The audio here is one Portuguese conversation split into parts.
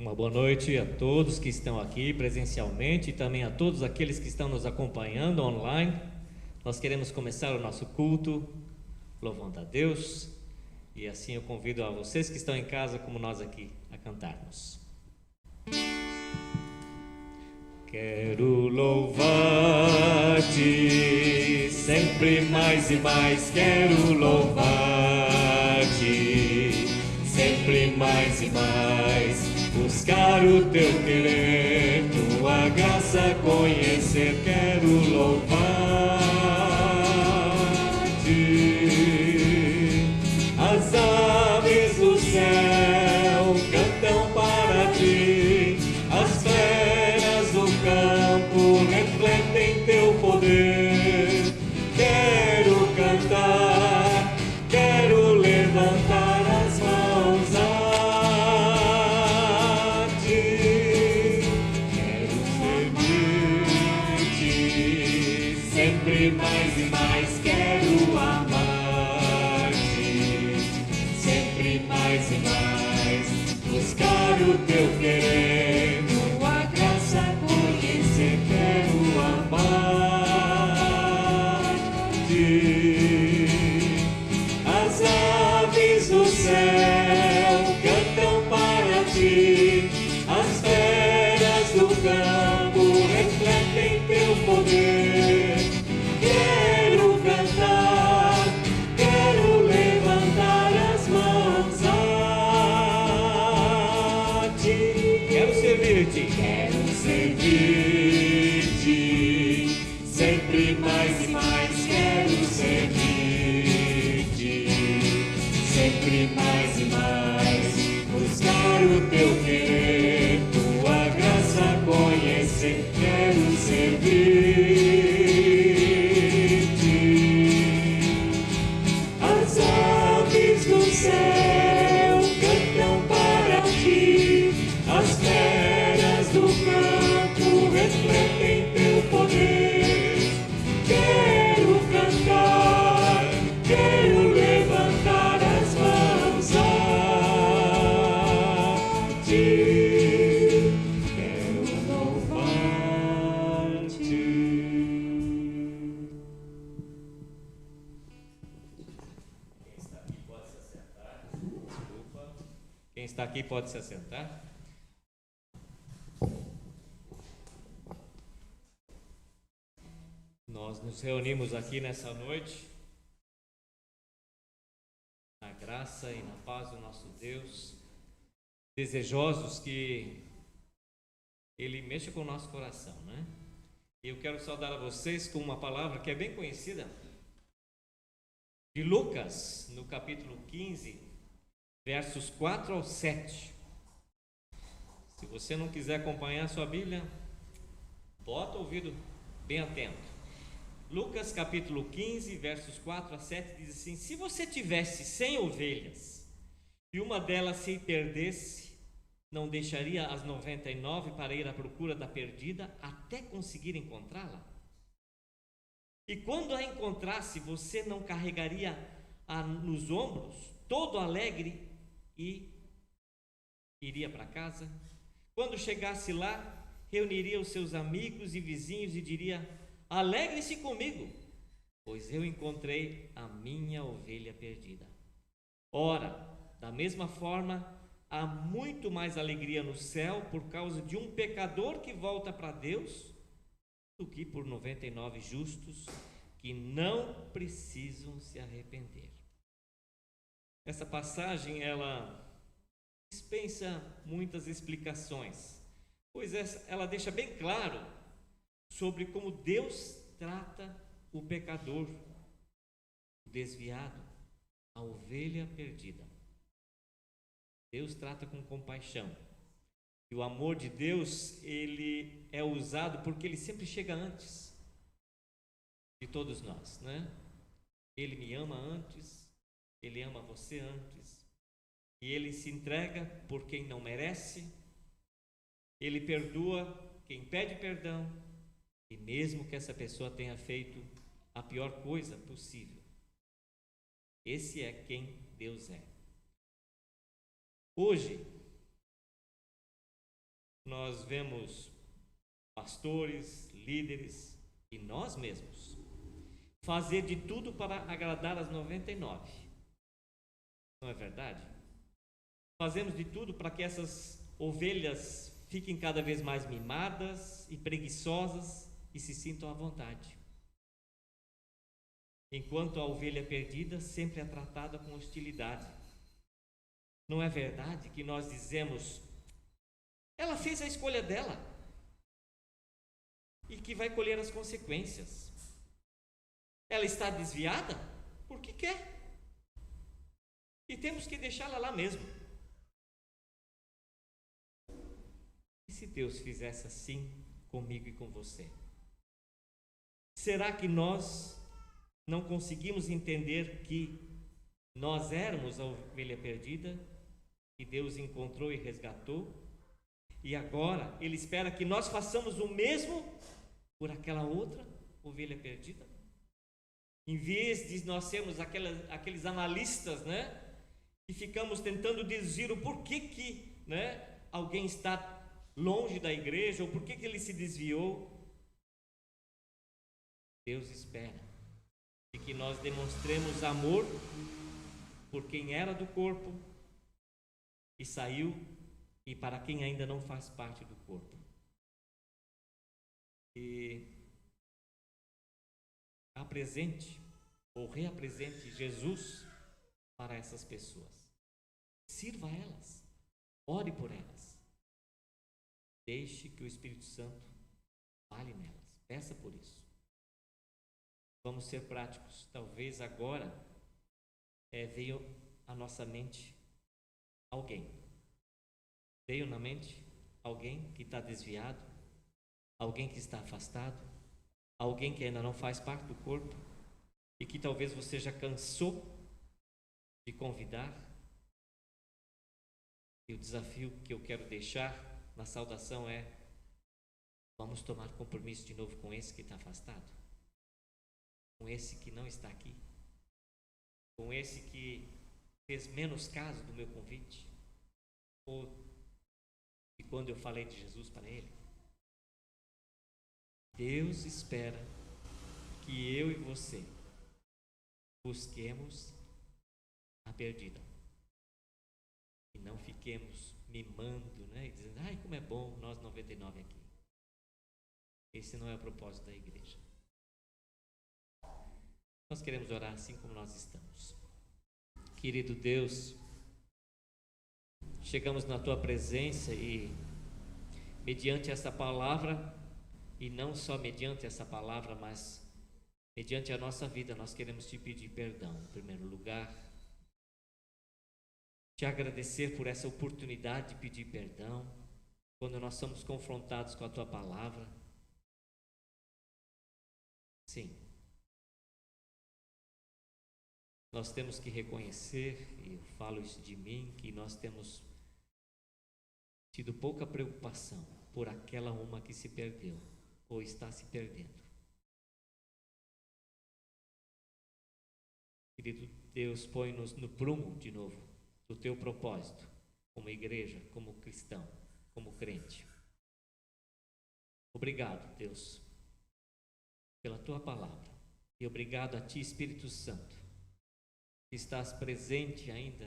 Uma boa noite a todos que estão aqui presencialmente e também a todos aqueles que estão nos acompanhando online. Nós queremos começar o nosso culto louvando a Deus e assim eu convido a vocês que estão em casa como nós aqui a cantarmos. Quero louvar-te sempre mais e mais, quero louvar-te sempre mais e mais, buscar o teu querer, tua graça conhecer, quero louvar-te. As aves do céu cantam para ti, as feras do campo refletem teu poder. Quero cantar, quero levantar as mãos a ti. Quero servir-te sempre mais e mais, quero amar-te sempre mais e mais, buscar o teu querer, tua graça conhecer, quero amar-te. As aves do céu cantam para ti, as feras do campo refletem teu poder. Quero cantar, quero levantar as mãos a ti. Quero servir-te, sempre mais e mais, quero servir-te sempre mais e mais, buscar o teu querer, tua graça conhecer, quero servir-te. As aves do céu cantam para ti, as feras do campo refletem teu poder. Quero cantar, quero levantar as mãos a ti, quero louvar-te. Quem está aqui pode se assentar. Nós nos reunimos aqui nessa noite, na graça e na paz do nosso Deus, desejosos que Ele mexa com o nosso coração, né? E eu quero saudar a vocês com uma palavra que é bem conhecida, de Lucas, no capítulo 15, versos 4 ao 7. Se você não quiser acompanhar a sua Bíblia, bota o ouvido bem atento. Lucas capítulo 15, versos 4 a 7 diz assim: se você tivesse 100 ovelhas e uma delas se perdesse, não deixaria as 99 para ir à procura da perdida até conseguir encontrá-la? E quando a encontrasse, você não carregaria nos ombros, todo alegre, e iria para casa? Quando chegasse lá, reuniria os seus amigos e vizinhos e diria: alegre-se comigo, pois eu encontrei a minha ovelha perdida. Ora, da mesma forma, há muito mais alegria no céu por causa de um pecador que volta para Deus do que por 99 justos que não precisam se arrepender. Essa passagem, ela dispensa muitas explicações, pois ela deixa bem claro sobre como Deus trata o pecador, o desviado, a ovelha perdida. Deus trata com compaixão. E o amor de Deus, ele é usado porque ele sempre chega antes de todos nós, né? Ele me ama antes, ele ama você antes, e ele se entrega por quem não merece, ele perdoa quem pede perdão, e mesmo que essa pessoa tenha feito a pior coisa possível. Esse é quem Deus é. Hoje, nós vemos pastores, líderes e nós mesmos fazer de tudo para agradar as 99. Não é verdade? Fazemos de tudo para que essas ovelhas fiquem cada vez mais mimadas e preguiçosas e se sintam à vontade. Enquanto a ovelha perdida sempre é tratada com hostilidade. Não é verdade que nós dizemos, ela fez a escolha dela e que vai colher as consequências. Ela está desviada porque quer. E temos que deixá-la lá mesmo. E se Deus fizesse assim comigo e com você? Será que nós não conseguimos entender que nós éramos a ovelha perdida e Deus encontrou e resgatou? E agora Ele espera que nós façamos o mesmo por aquela outra ovelha perdida? Em vez de nós sermos aqueles analistas, né? E ficamos tentando deduzir o porquê que, né, alguém está longe da igreja, ou porquê que ele se desviou. Deus espera de que nós demonstremos amor por quem era do corpo e saiu, e para quem ainda não faz parte do corpo. E apresente ou reapresente Jesus para essas pessoas. Sirva a elas, ore por elas, deixe que o Espírito Santo fale nelas, peça por isso. Vamos ser práticos. Talvez agora veio à nossa mente alguém. Veio na mente alguém que está desviado, alguém que está afastado, alguém que ainda não faz parte do corpo e que talvez você já cansou de convidar. E o desafio que eu quero deixar na saudação é: vamos tomar compromisso de novo com esse que está afastado, com esse que não está aqui, com esse que fez menos caso do meu convite, ou de quando eu falei de Jesus para ele. Deus espera que eu e você busquemos a perdida e não fiquemos mimando, né, e dizendo, ai, como é bom nós 99 aqui. Esse não é o propósito da igreja. Nós queremos orar assim como nós estamos. Querido Deus, chegamos na Tua presença e mediante essa palavra, e não só mediante essa palavra, mas mediante a nossa vida, nós queremos Te pedir perdão, em primeiro lugar. Te agradecer por essa oportunidade de pedir perdão, quando nós somos confrontados com a Tua palavra. Sim. Nós temos que reconhecer, e eu falo isso de mim, que nós temos tido pouca preocupação por aquela uma que se perdeu, ou está se perdendo. Querido Deus, põe-nos no prumo de novo do Teu propósito, como igreja, como cristão, como crente. Obrigado, Deus, pela Tua palavra, e obrigado a Ti, Espírito Santo, que estás presente ainda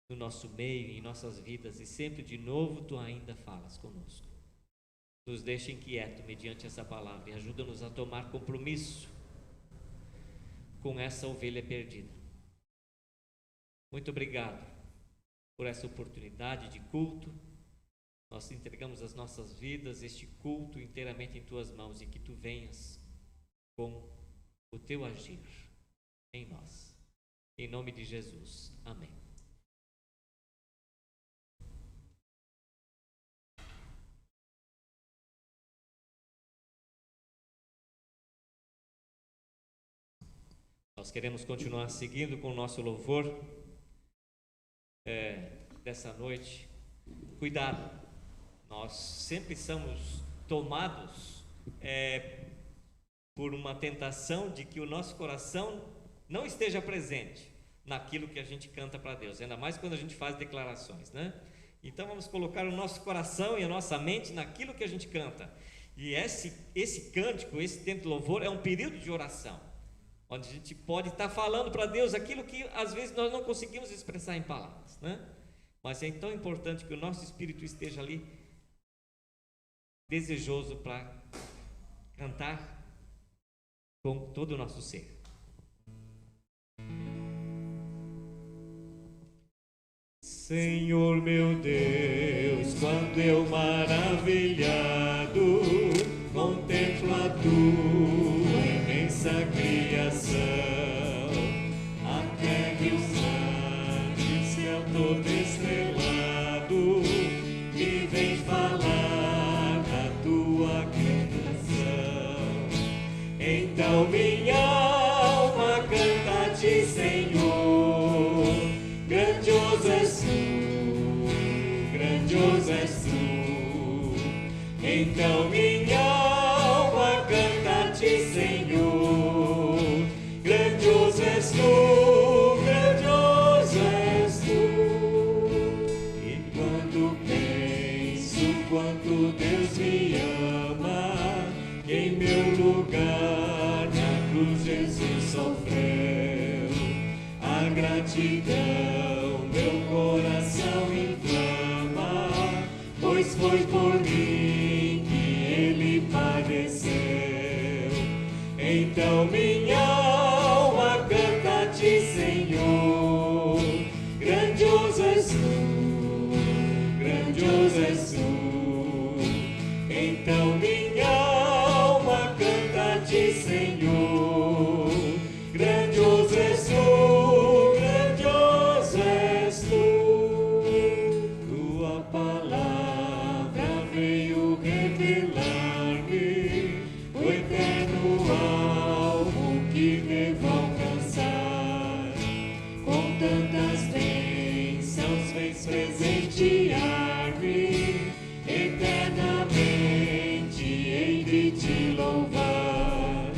no nosso meio, em nossas vidas, e sempre de novo Tu ainda falas conosco. Nos deixa inquietos mediante essa palavra e ajuda-nos a tomar compromisso com essa ovelha perdida. Muito obrigado por essa oportunidade de culto. Nós entregamos as nossas vidas, este culto inteiramente em Tuas mãos, e que Tu venhas com o Teu agir em nós. Em nome de Jesus. Amém. Nós queremos continuar seguindo com o nosso louvor dessa noite. Cuidado, nós sempre somos tomados por uma tentação de que o nosso coração não esteja presente naquilo que a gente canta para Deus, ainda mais quando a gente faz declarações, né? Então vamos colocar o nosso coração e a nossa mente naquilo que a gente canta. E esse cântico, esse tempo de louvor é um período de oração, onde a gente pode estar falando para Deus aquilo que às vezes nós não conseguimos expressar em palavras, né? Mas é tão importante que o nosso espírito esteja ali desejoso para cantar com todo o nosso ser. Senhor meu Deus, quando eu maravilhado contemplo a tua imensa criação, a terra e os anjos, céu todo estrelado, me vem falar da tua criação. Então minha alma canta a ti, Senhor, grandioso és tu, grandioso és tu. Então minha alma canta a ti, Senhor, grandioso és tu, grandioso és tu. E quando penso quanto Deus me ama, que em meu lugar na cruz Jesus sofreu, a gratidão meu coração inflama, pois foi por mim que ele padeceu. Então minha alma canta a ti, Senhor, grandioso és tu, grandioso és tu. Então minha alma canta a ti, Senhor, grandioso és tu, grandioso és tu. Tua palavra veio revelar-me o eterno alvo que devo alcançar. Com tantas bênçãos vens presentear-me, eternamente hei de te louvar.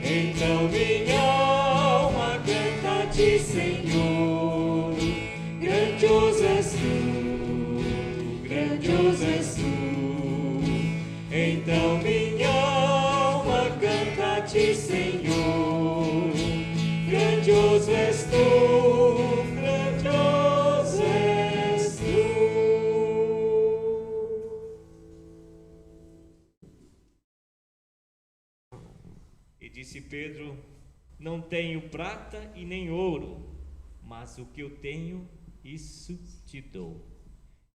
Então minha alma canta a ti, Senhor, grandioso és tu, grandioso és tu. Então minha alma canta a ti, Senhor, grandioso és tu, grandioso és tu. E disse Pedro: não tenho prata e nem ouro, mas o que eu tenho, isso te dou.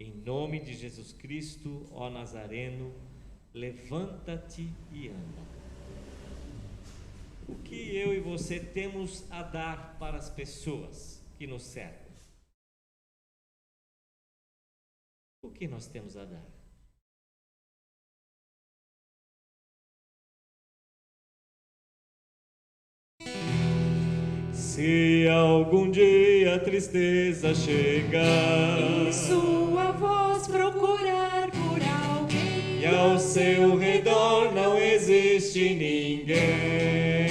Em nome de Jesus Cristo, ó Nazareno, levanta-te e anda. O que eu e você temos a dar para as pessoas que nos cercam? O que nós temos a dar? Se algum dia a tristeza chegar e sua voz procurar por alguém, e ao seu redor não existe ninguém,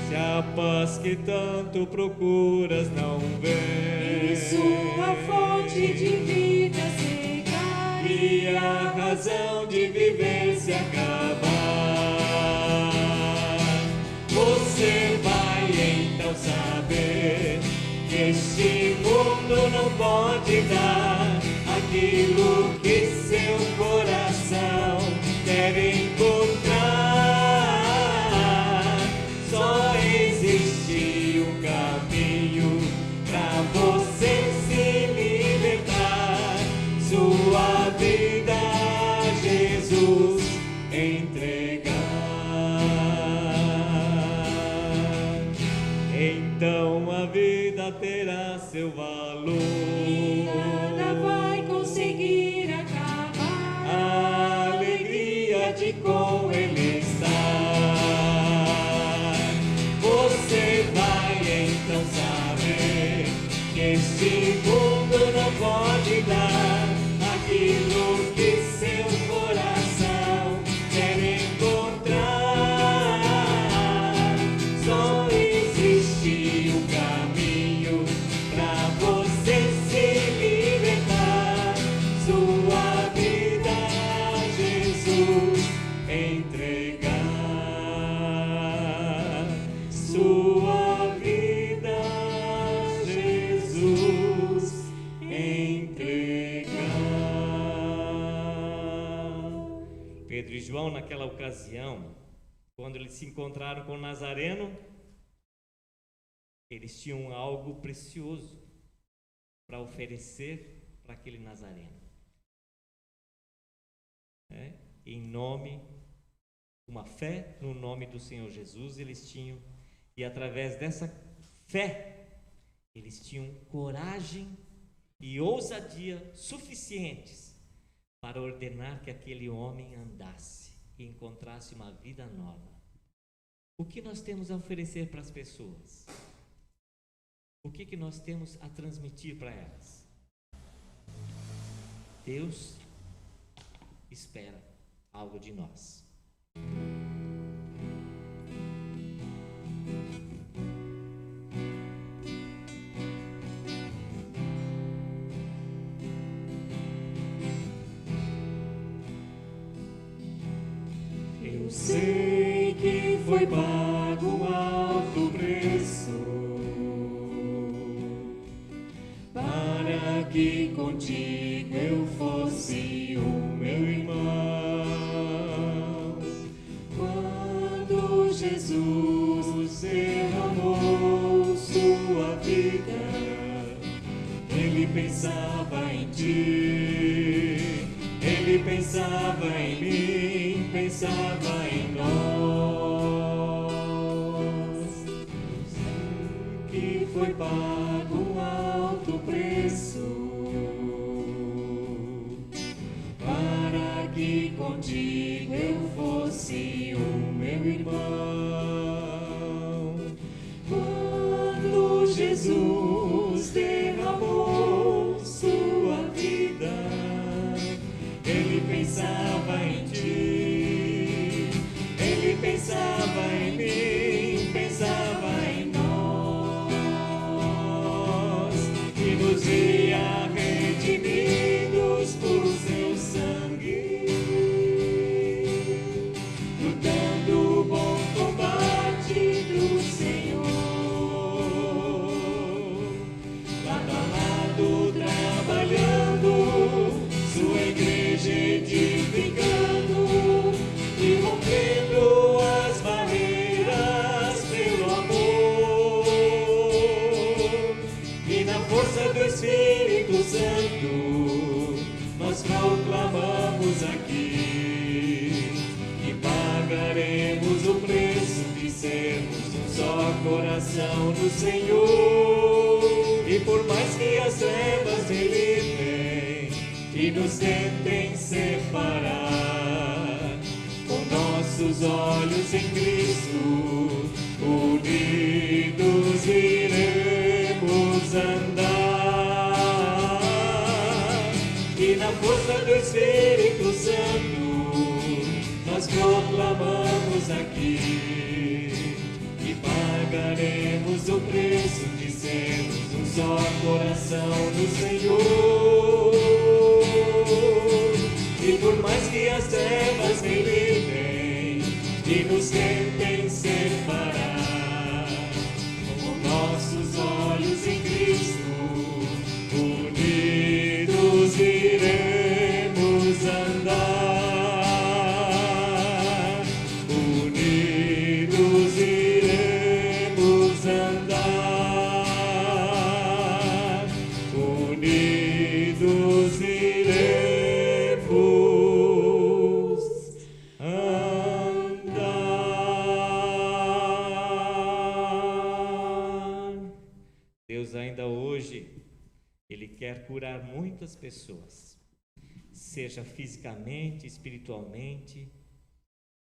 se a paz que tanto procuras não vem, e sua fonte de vida cegar, e a razão de viver se acabar, você vai então saber que este mundo não pode dar aquilo que seu coração deve encontrar. Só existe um caminho pra você se libertar, sua vida a Jesus entregar. Então a vida terá seu valor e nada vai conseguir acabar a alegria de com ele estar. Você vai então saber que este mundo não pode dar aquilo que seu coração quer encontrar. Só existe um caminho pra você sua vida Jesus entregar. Pedro e João, naquela ocasião, quando eles se encontraram com o Nazareno, eles tinham algo precioso para oferecer para aquele Nazareno. Em nome, uma fé no nome do Senhor Jesus eles tinham, e através dessa fé, eles tinham coragem e ousadia suficientes para ordenar que aquele homem andasse e encontrasse uma vida nova. O que nós temos a oferecer para as pessoas? O que nós temos a transmitir para elas? Deus espera algo de nós. Eu sei que foi pago um alto preço para que contigo eu fosse o meu irmão. Quando Jesus derramou sua vida, Ele pensava em ti, Ele pensava em mim, pensava em nós. Que foi pago um alto preço para que contigo eu fosse o meu irmão. Quando Jesus derramou sua vida, Ele pensava em ti, Ele pensava em mim, pensava em nós, e nos via redimidos por seu sangue, lutando o bom combate do Senhor, lado a lado trabalhando, sua igreja edificando e rompendo as barreiras pelo amor. E na força do Espírito Santo nós proclamamos aqui que pagaremos o preço de sermos um só coração no Senhor. E por mais que as trevas militem e nos tentem separar, com nossos olhos em Cristo, unidos iremos andar. E na força do Espírito Santo nós proclamamos aqui que pagaremos o preço de sermos um só coração no Senhor. E por mais que as trevas militem e nos tentem separar, com nossos olhos em Cristo, unidos iremos andar. Unidos iremos andar. Unidos iremos andar. Deus ainda hoje, Ele quer curar muitas pessoas, seja fisicamente, espiritualmente,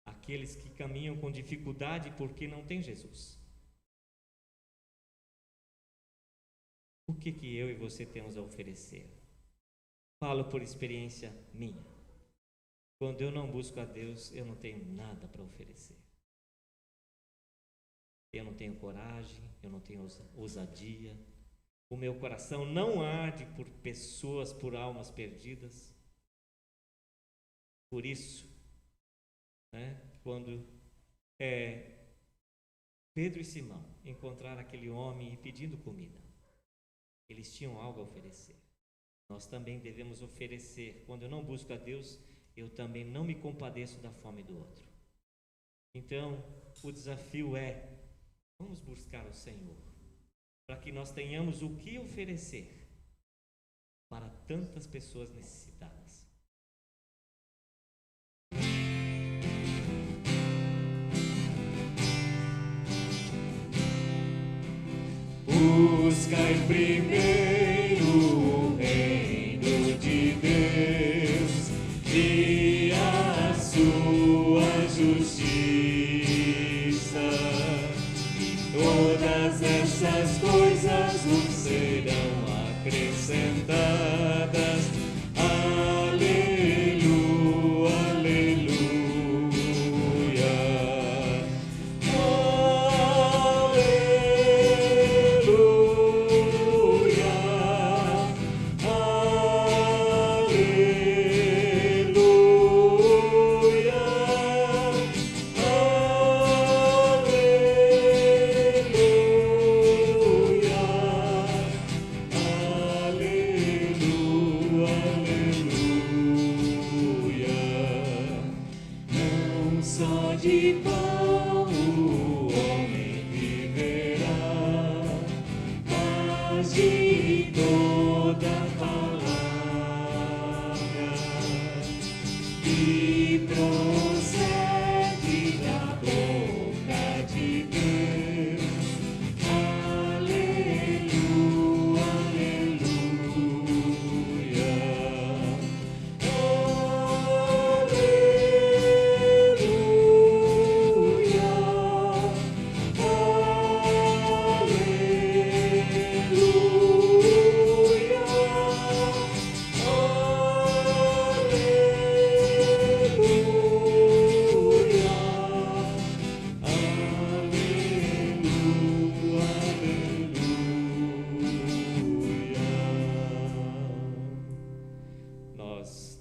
aqueles que caminham com dificuldade porque não tem Jesus. O que eu e você temos a oferecer? Falo por experiência minha. Quando eu não busco a Deus, eu não tenho nada para oferecer. Eu não tenho coragem, eu não tenho ousadia. O meu coração não arde por pessoas, por almas perdidas. Por isso, quando Pedro e Simão encontraram aquele homem pedindo comida. Eles tinham algo a oferecer. Nós também devemos oferecer. Quando eu não busco a Deus, eu também não me compadeço da fome do outro. Então, o desafio é: vamos buscar o Senhor, para que nós tenhamos o que oferecer para tantas pessoas necessitadas. Buscai primeiro o reino de Deus e a sua justiça. Todas essas coisas vos serão acrescentadas. Aleluia, aleluia. Só de pão o homem viverá, mas de toda palavra que procede da boca de Deus. Aleluia, aleluia.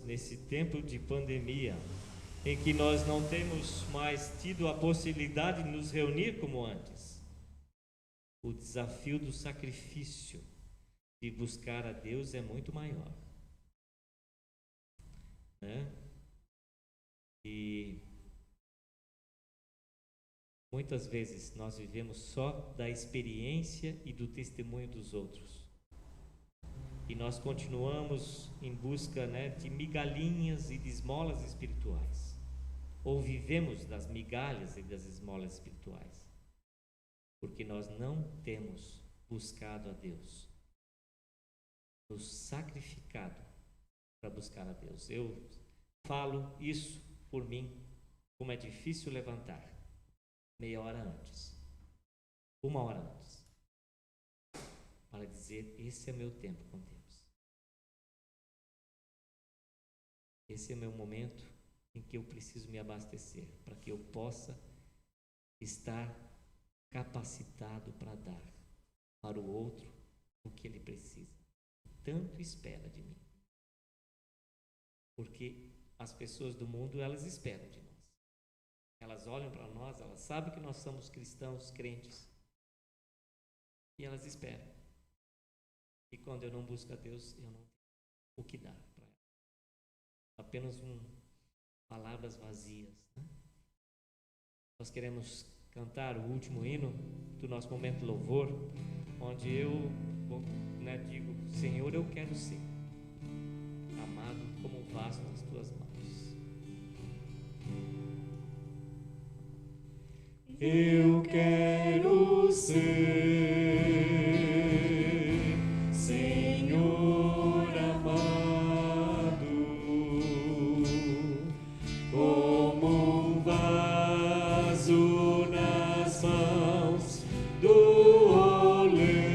Nesse tempo de pandemia, em que nós não temos mais tido a possibilidade de nos reunir como antes, o desafio do sacrifício de buscar a Deus é muito maior, né? E muitas vezes nós vivemos só da experiência e do testemunho dos outros. E nós continuamos em busca, né, de migalhinhas e de esmolas espirituais. Ou vivemos das migalhas e das esmolas espirituais. Porque nós não temos buscado a Deus. Nos sacrificado para buscar a Deus. Eu falo isso por mim, como é difícil levantar. Meia hora antes. 1 hora antes. Para dizer, esse é meu tempo com Deus. Esse é o meu momento em que eu preciso me abastecer, para que eu possa estar capacitado para dar para o outro o que ele precisa. Tanto espera de mim. Porque as pessoas do mundo, elas esperam de nós. Elas olham para nós, elas sabem que nós somos cristãos, crentes. E elas esperam. E quando eu não busco a Deus, eu não tenho o que dar para ela. Apenas palavras vazias, né? Nós queremos cantar o último hino do nosso momento de louvor, onde eu digo, Senhor, eu quero ser amado como um vaso nas tuas mãos. Eu quero ser, Senhor amado, como um vaso nas mãos do oleiro.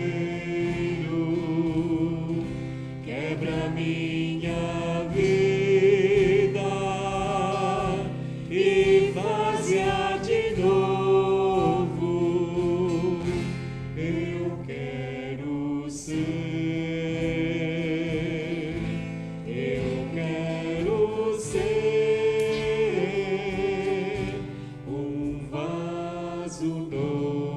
Quebra minha vida e faz-a de novo. Eu quero ser, eu quero ser um vaso novo.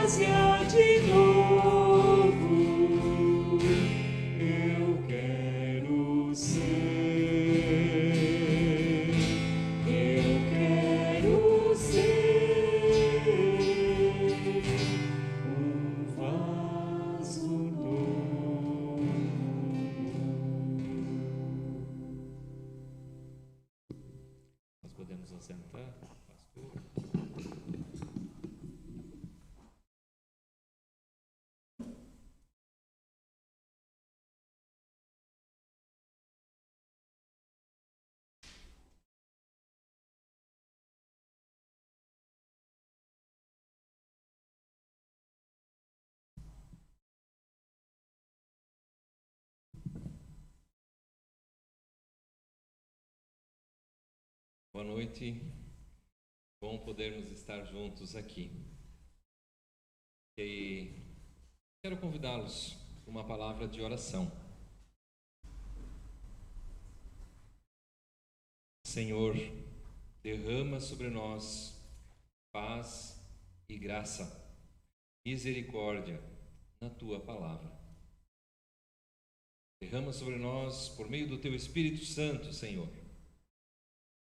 faz-a de novo. Eu quero ser, eu quero ser um vaso novo. Nós podemos assentar, pastor. Boa noite, bom podermos estar juntos aqui. E quero convidá-los para uma palavra de oração. Senhor, derrama sobre nós paz e graça, misericórdia na Tua palavra. Derrama sobre nós, por meio do Teu Espírito Santo, Senhor,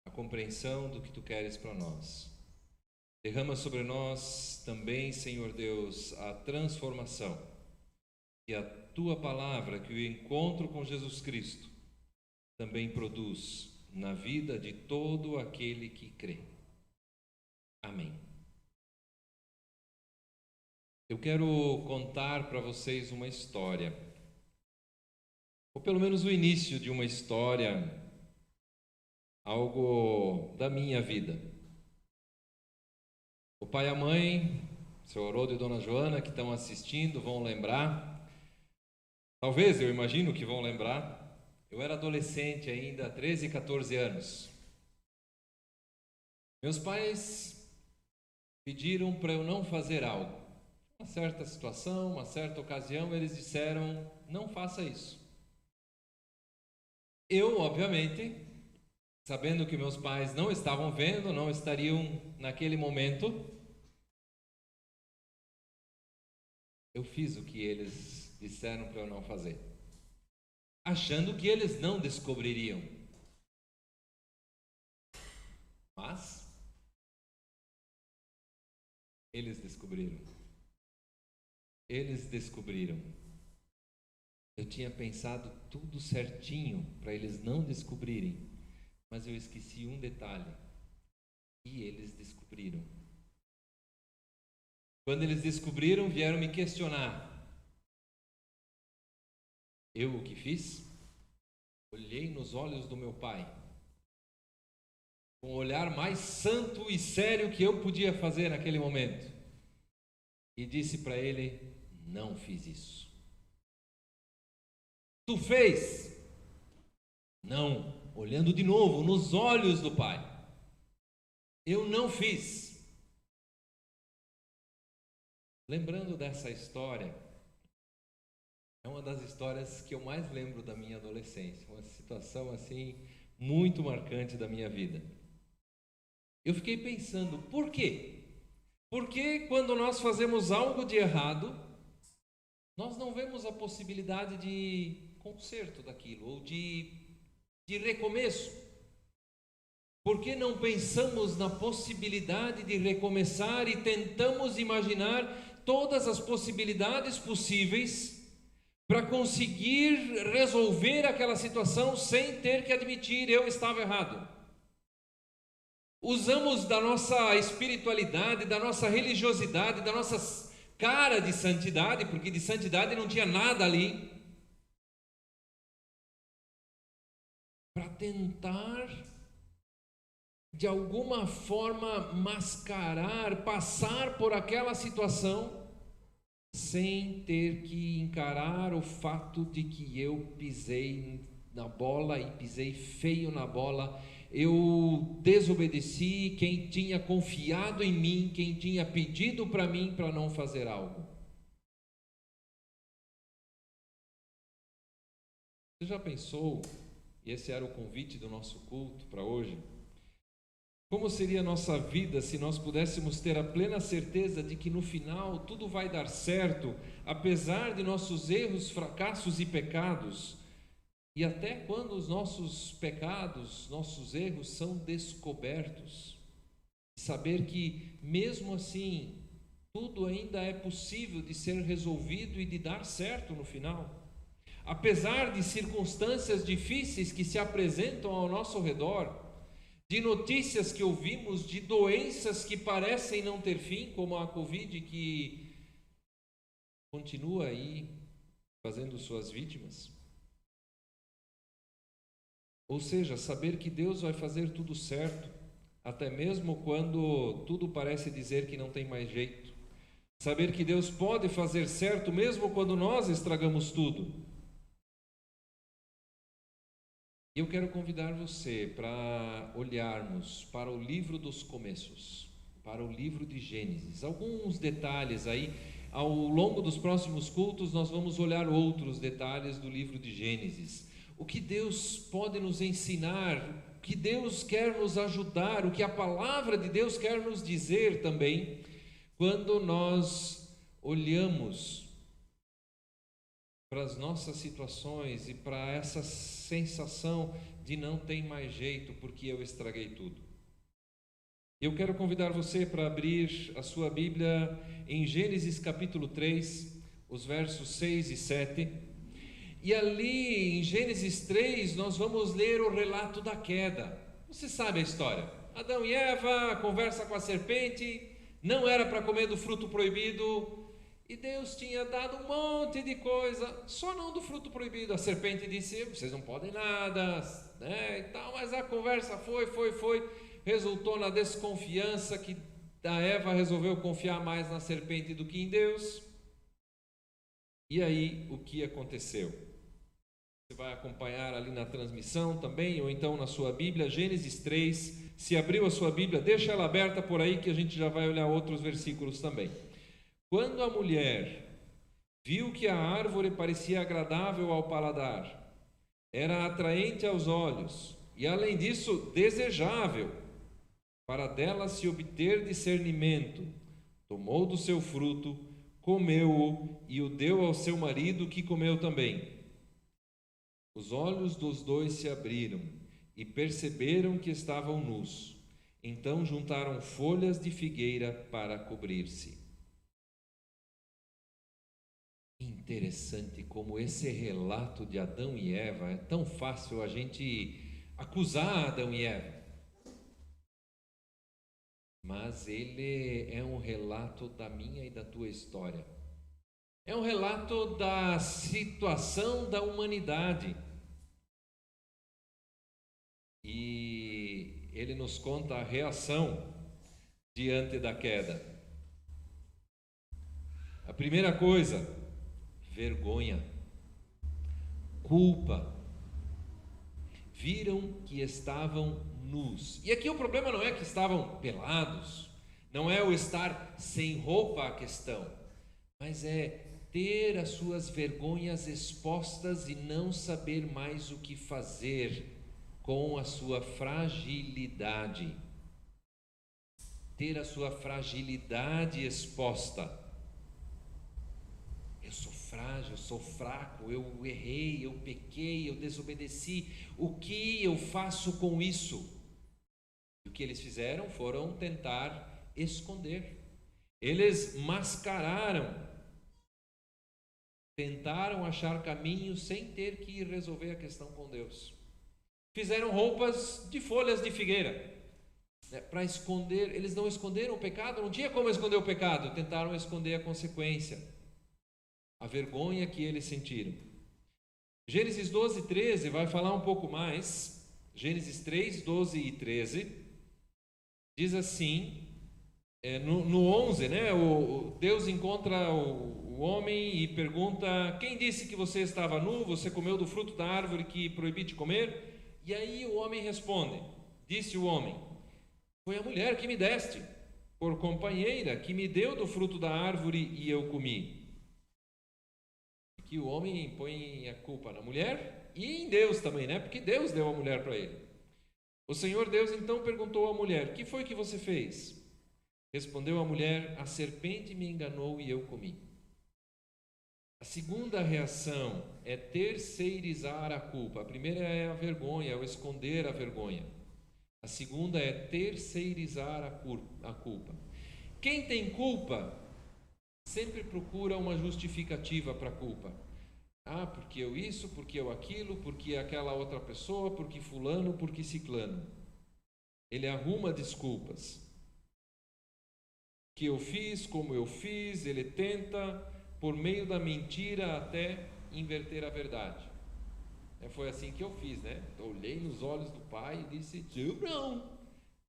a compreensão do que Tu queres para nós. Derrama sobre nós também, Senhor Deus, a transformação que a Tua palavra, que o encontro com Jesus Cristo também produz na vida de todo aquele que crê. Amém. Eu quero contar para vocês uma história, ou pelo menos o início de uma história, algo da minha vida. O pai e a mãe, seu Haroldo e dona Joana, que estão assistindo, vão lembrar. Talvez, eu imagino que vão lembrar. Eu era adolescente ainda, 13, 14 anos. Meus pais pediram para eu não fazer algo. Uma certa situação, uma certa ocasião, eles disseram, não faça isso. Eu, obviamente, sabendo que meus pais não estavam vendo, não estariam naquele momento, eu fiz o que eles disseram para eu não fazer, achando que eles não descobririam. Mas eles descobriram. Eles descobriram. Eu tinha pensado tudo certinho para eles não descobrirem, mas eu esqueci um detalhe, e eles descobriram. Quando eles descobriram, vieram me questionar. Eu o que fiz? Olhei nos olhos do meu pai, com o olhar mais santo e sério que eu podia fazer naquele momento, e disse para ele, não fiz isso. Tu fez? Não. Olhando de novo nos olhos do pai. Eu não fiz. Lembrando dessa história, é uma das histórias que eu mais lembro da minha adolescência. Uma situação assim, muito marcante da minha vida. Eu fiquei pensando, por quê? Porque quando nós fazemos algo de errado, nós não vemos a possibilidade de conserto daquilo, ou de recomeço. Por que não pensamos na possibilidade de recomeçar e tentamos imaginar todas as possibilidades possíveis para conseguir resolver aquela situação sem ter que admitir eu estava errado? Usamos da nossa espiritualidade, da nossa religiosidade, da nossa cara de santidade, porque de santidade não tinha nada ali, para tentar, de alguma forma, mascarar, passar por aquela situação, sem ter que encarar o fato de que eu pisei na bola e pisei feio na bola. Eu desobedeci quem tinha confiado em mim, quem tinha pedido para mim para não fazer algo. Você já pensou? E esse era o convite do nosso culto para hoje. Como seria a nossa vida se nós pudéssemos ter a plena certeza de que no final tudo vai dar certo, apesar de nossos erros, fracassos e pecados, e até quando os nossos pecados, nossos erros são descobertos? Saber que, mesmo assim, tudo ainda é possível de ser resolvido e de dar certo no final. Apesar de circunstâncias difíceis que se apresentam ao nosso redor, de notícias que ouvimos, de doenças que parecem não ter fim, como a Covid, que continua aí fazendo suas vítimas. Ou seja, saber que Deus vai fazer tudo certo, até mesmo quando tudo parece dizer que não tem mais jeito. Saber que Deus pode fazer certo mesmo quando nós estragamos tudo. Eu quero convidar você para olharmos para o livro dos começos, para o livro de Gênesis. Alguns detalhes aí, ao longo dos próximos cultos, nós vamos olhar outros detalhes do livro de Gênesis. O que Deus pode nos ensinar, o que Deus quer nos ajudar, o que a palavra de Deus quer nos dizer também, quando nós olhamos para as nossas situações e para essa sensação de não tem mais jeito porque eu estraguei tudo. Eu quero convidar você para abrir a sua Bíblia em Gênesis capítulo 3, os versos 6 e 7. E ali em Gênesis 3 nós vamos ler o relato da queda. Você sabe a história. Adão e Eva conversa com a serpente, não era para comer do fruto proibido. E Deus tinha dado um monte de coisa, só não do fruto proibido. A serpente disse, vocês não podem nada, né, e tal, mas a conversa foi, resultou na desconfiança, que a Eva resolveu confiar mais na serpente do que em Deus. E aí, o que aconteceu? Você vai acompanhar ali na transmissão também, ou então na sua Bíblia, Gênesis 3. Se abriu a sua Bíblia, deixa ela aberta por aí, que a gente já vai olhar outros versículos também. Quando a mulher viu que a árvore parecia agradável ao paladar, era atraente aos olhos e, além disso, desejável, para dela se obter discernimento, tomou do seu fruto, comeu-o e o deu ao seu marido, que comeu também. Os olhos dos dois se abriram e perceberam que estavam nus. Então juntaram folhas de figueira para cobrir-se. Interessante como esse relato de Adão e Eva, é tão fácil a gente acusar Adão e Eva, mas ele é um relato da minha e da tua história, é um relato da situação da humanidade, e ele nos conta a reação diante da queda. A primeira coisa, vergonha, culpa. Viram que estavam nus. E aqui o problema não é que estavam pelados, não é o estar sem roupa a questão, mas é ter as suas vergonhas expostas e não saber mais o que fazer com a sua fragilidade. Ter a sua fragilidade exposta. Eu sou frágil, eu sou fraco, eu errei, eu pequei, eu desobedeci. O que eu faço com isso? E o que eles fizeram foram tentar esconder. Eles mascararam, tentaram achar caminhos sem ter que resolver a questão com Deus. Fizeram roupas de folhas de figueira, para esconder. Eles não esconderam o pecado, não tinha como esconder o pecado, tentaram esconder a consequência, a vergonha que eles sentiram. Gênesis 12, 13 vai falar um pouco mais. Gênesis 3, 12 e 13 diz assim, no 11, né, Deus encontra o homem e pergunta: quem disse que você estava nu? Você comeu do fruto da árvore que proibi de comer? E aí o homem responde, disse o homem: foi a mulher que me deste por companheira, que me deu do fruto da árvore e eu comi. Aqui o homem põe a culpa na mulher e em Deus também, né? Porque Deus deu a mulher para ele. O Senhor Deus então perguntou à mulher: que foi que você fez? Respondeu a mulher: a serpente me enganou e eu comi. A segunda reação é terceirizar a culpa. A primeira é a vergonha, é o esconder a vergonha. A segunda é terceirizar a culpa. Quem tem culpa sempre procura uma justificativa para a culpa. Porque eu isso, porque eu aquilo, porque aquela outra pessoa, porque fulano, porque ciclano. Ele arruma desculpas. Que eu fiz, como eu fiz, ele tenta, por meio da mentira, até inverter a verdade. Foi assim que eu fiz, né? Olhei nos olhos do pai e disse: eu não.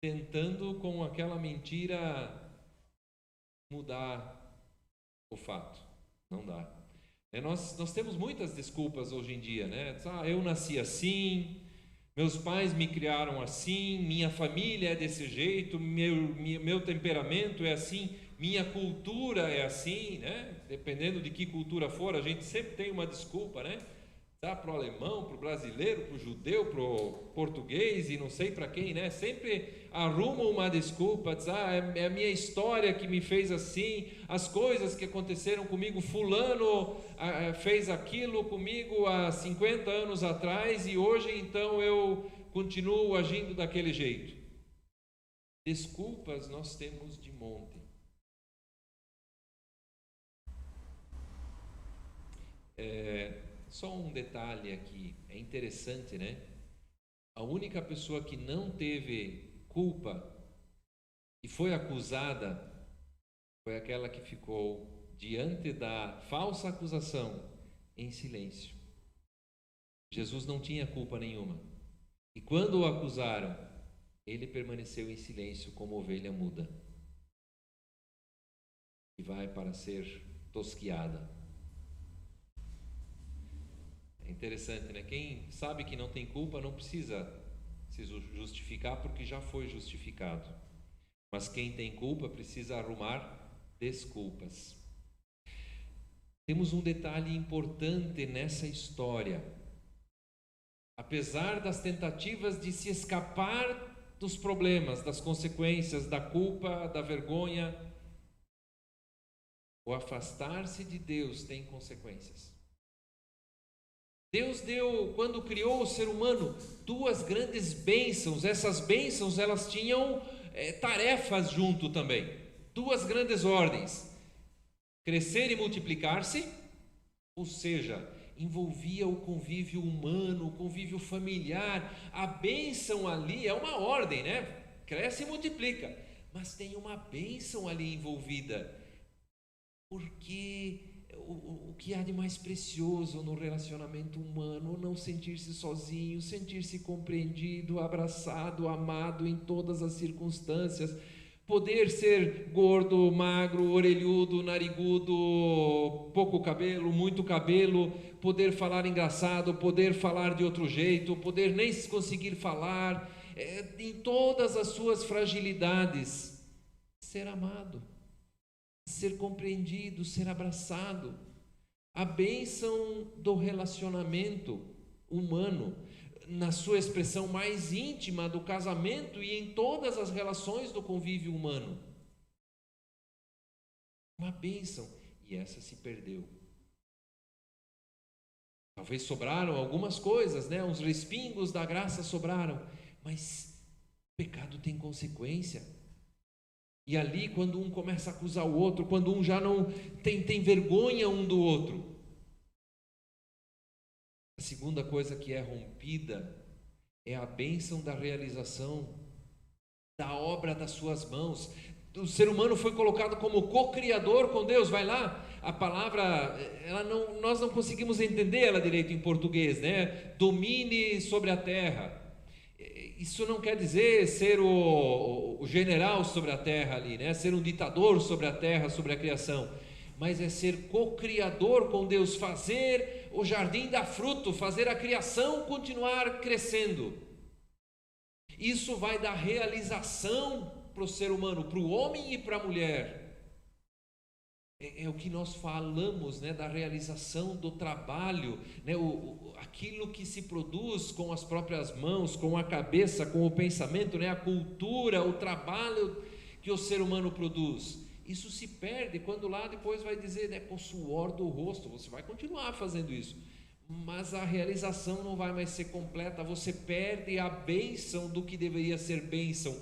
Tentando com aquela mentira mudar o fato. Não dá. Nós temos muitas desculpas hoje em dia, né? Eu nasci assim, meus pais me criaram assim, minha família é desse jeito, meu temperamento é assim, minha cultura é assim, né? Dependendo de que cultura for, a gente sempre tem uma desculpa, né? Para o alemão, para o brasileiro, para o judeu, para o português e não sei para quem, né? Sempre arruma uma desculpa, diz: é a minha história que me fez assim, as coisas que aconteceram comigo, fulano fez aquilo comigo há 50 anos atrás e hoje então eu continuo agindo daquele jeito. Desculpas nós temos de monte. Só um detalhe aqui, é interessante, né? A única pessoa que não teve culpa e foi acusada foi aquela que ficou diante da falsa acusação em silêncio. Jesus não tinha culpa nenhuma. E quando o acusaram, ele permaneceu em silêncio como ovelha muda e vai para ser tosquiada. É interessante, né? Quem sabe que não tem culpa não precisa se justificar porque já foi justificado. Mas quem tem culpa precisa arrumar desculpas. Temos um detalhe importante nessa história. Apesar das tentativas de se escapar dos problemas, das consequências, da culpa, da vergonha, o afastar-se de Deus tem consequências. Deus deu, quando criou o ser humano, duas grandes bênçãos. Essas bênçãos, elas tinham tarefas junto também. Duas grandes ordens: crescer e multiplicar-se, ou seja, envolvia o convívio humano, o convívio familiar. A bênção ali é uma ordem, né? Cresce e multiplica. Mas tem uma bênção ali envolvida. Porque o que há de mais precioso no relacionamento humano? Não sentir-se sozinho, sentir-se compreendido, abraçado, amado em todas as circunstâncias. Poder ser gordo, magro, orelhudo, narigudo, pouco cabelo, muito cabelo, poder falar engraçado, poder falar de outro jeito, poder nem conseguir falar, em todas as suas fragilidades, ser amado, ser compreendido, ser abraçado. A bênção do relacionamento humano, na sua expressão mais íntima do casamento e em todas as relações do convívio humano. Uma bênção, e essa se perdeu. Talvez sobraram algumas coisas, né? Uns respingos da graça sobraram, mas o pecado tem consequência. E ali, quando um começa a acusar o outro, quando um já não tem vergonha um do outro. A segunda coisa que é rompida é a bênção da realização da obra das suas mãos. O ser humano foi colocado como co-criador com Deus. Vai lá, a palavra, nós não conseguimos entender ela direito em português, né? Domine sobre a terra. Isso não quer dizer ser o general sobre a terra ali, né? Ser um ditador sobre a terra, sobre a criação. Mas é ser co-criador com Deus, fazer o jardim dar fruto, fazer a criação continuar crescendo. Isso vai dar realização para o ser humano, para o homem e para a mulher. é o que nós falamos, né, da realização do trabalho, né, aquilo que se produz com as próprias mãos, com a cabeça, com o pensamento, né, a cultura, o trabalho que o ser humano produz. Isso se perde quando lá depois vai dizer, né, com o suor do rosto. Você vai continuar fazendo isso, mas a realização não vai mais ser completa. Você perde a bênção do que deveria ser bênção,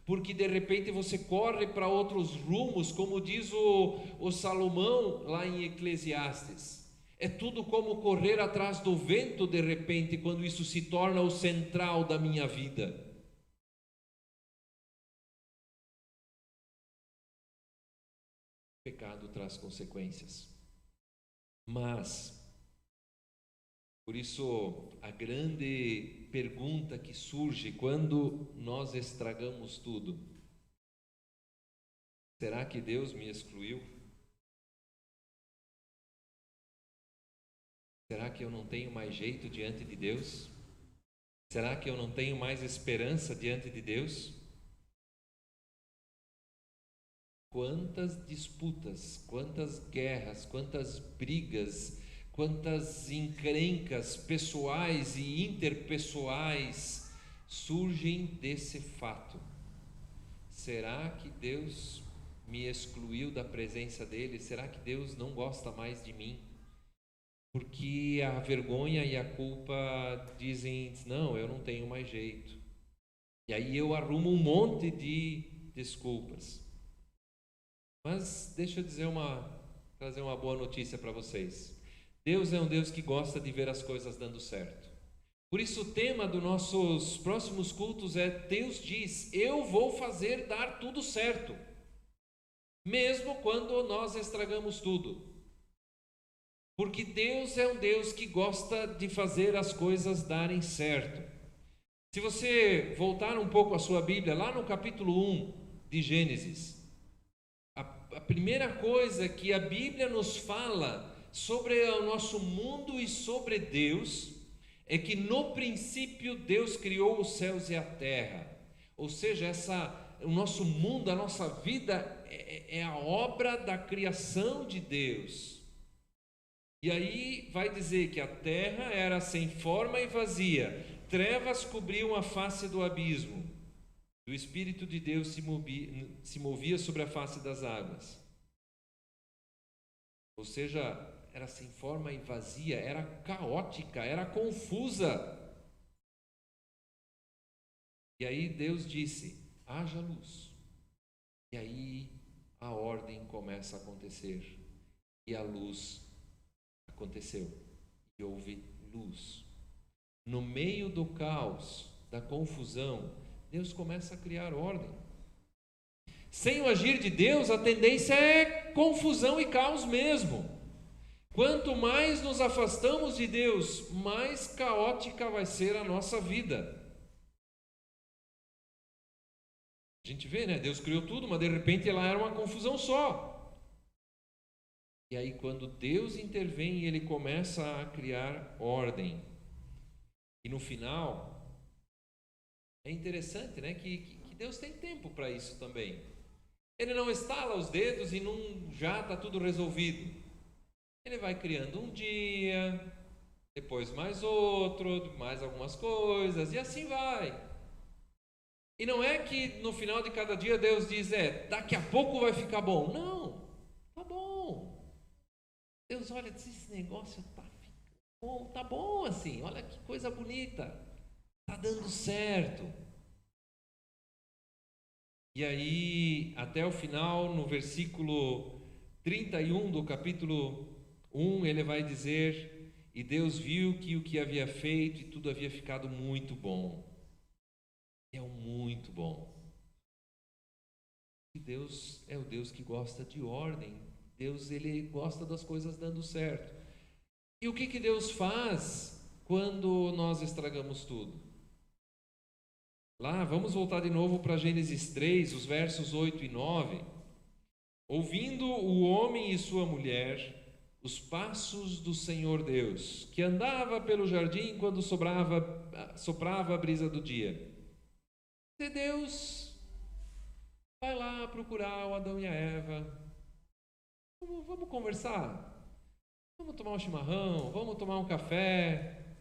porque de repente você corre para outros rumos, como diz o Salomão lá em Eclesiastes. É tudo como correr atrás do vento de repente, quando isso se torna o central da minha vida. O pecado traz consequências, mas por isso a grande pergunta que surge quando nós estragamos tudo: será que Deus me excluiu? Será que eu não tenho mais jeito diante de Deus? Será que eu não tenho mais esperança diante de Deus? Quantas disputas, quantas guerras, quantas brigas, quantas encrencas pessoais e interpessoais surgem desse fato. Será que Deus me excluiu da presença dele? Será que Deus não gosta mais de mim? Porque a vergonha e a culpa dizem, não, eu não tenho mais jeito. E aí eu arrumo um monte de desculpas. Mas deixa eu trazer uma boa notícia para vocês. Deus é um Deus que gosta de ver as coisas dando certo. Por isso o tema dos nossos próximos cultos é: Deus diz, eu vou fazer dar tudo certo, mesmo quando nós estragamos tudo. Porque Deus é um Deus que gosta de fazer as coisas darem certo. Se você voltar um pouco a sua Bíblia, lá no capítulo 1 de Gênesis, a primeira coisa que a Bíblia nos fala sobre o nosso mundo e sobre Deus é que no princípio Deus criou os céus e a terra. Ou seja, o nosso mundo, a nossa vida é a obra da criação de Deus. E aí vai dizer que a terra era sem forma e vazia, trevas cobriam a face do abismo, e o Espírito de Deus se movia sobre a face das águas. Ou seja, era sem forma e vazia, era caótica, era confusa. E aí Deus disse, haja luz. E aí a ordem começa a acontecer, e a luz aconteceu, e houve luz. No meio do caos, da confusão, Deus começa a criar ordem. Sem o agir de Deus, a tendência é confusão e caos mesmo. Quanto mais nos afastamos de Deus, mais caótica vai ser a nossa vida. A gente vê, né? Deus criou tudo, mas de repente lá era uma confusão só. E aí quando Deus intervém, Ele começa a criar ordem. E no final, é interessante, né? Que Deus tem tempo para isso também. Ele não estala os dedos e já está tudo resolvido. Ele vai criando um dia, depois mais outro, mais algumas coisas, e assim vai. E não é que no final de cada dia Deus diz, daqui a pouco vai ficar bom. Não, tá bom. Deus olha e diz, esse negócio tá bom assim, olha que coisa bonita, tá dando certo. E aí, até o final, no versículo 31 do capítulo 1, ele vai dizer, e Deus viu que o que havia feito e tudo havia ficado muito bom. É muito bom. E Deus é o Deus que gosta de ordem. Deus, ele gosta das coisas dando certo. E o que Deus faz quando nós estragamos tudo? Lá, vamos voltar de novo para Gênesis 3, os versos 8 e 9. Ouvindo o homem e sua mulher os passos do Senhor Deus, que andava pelo jardim quando soprava a brisa do dia. E Deus vai lá procurar o Adão e a Eva. vamos conversar, vamos tomar um chimarrão, vamos tomar um café,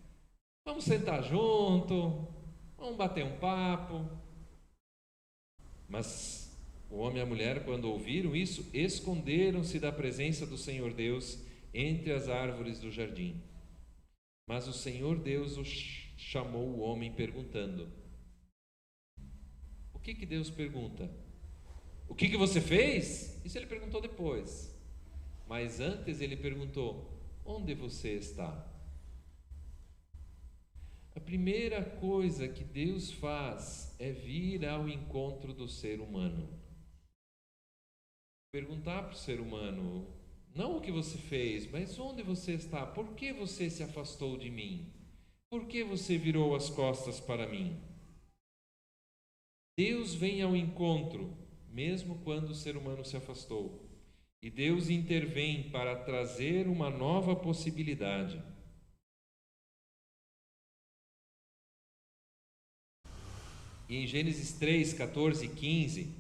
vamos sentar junto, vamos bater um papo. Mas o homem e a mulher, quando ouviram isso, esconderam-se da presença do Senhor Deus entre as árvores do jardim. Mas o Senhor Deus chamou o homem perguntando. O que Deus pergunta? O que você fez? Isso ele perguntou depois. Mas antes ele perguntou: onde você está? A primeira coisa que Deus faz é vir ao encontro do ser humano. Perguntar para o ser humano, não o que você fez, mas onde você está? Por que você se afastou de mim? Por que você virou as costas para mim? Deus vem ao encontro, mesmo quando o ser humano se afastou. E Deus intervém para trazer uma nova possibilidade. E em Gênesis 3, 14 e 15,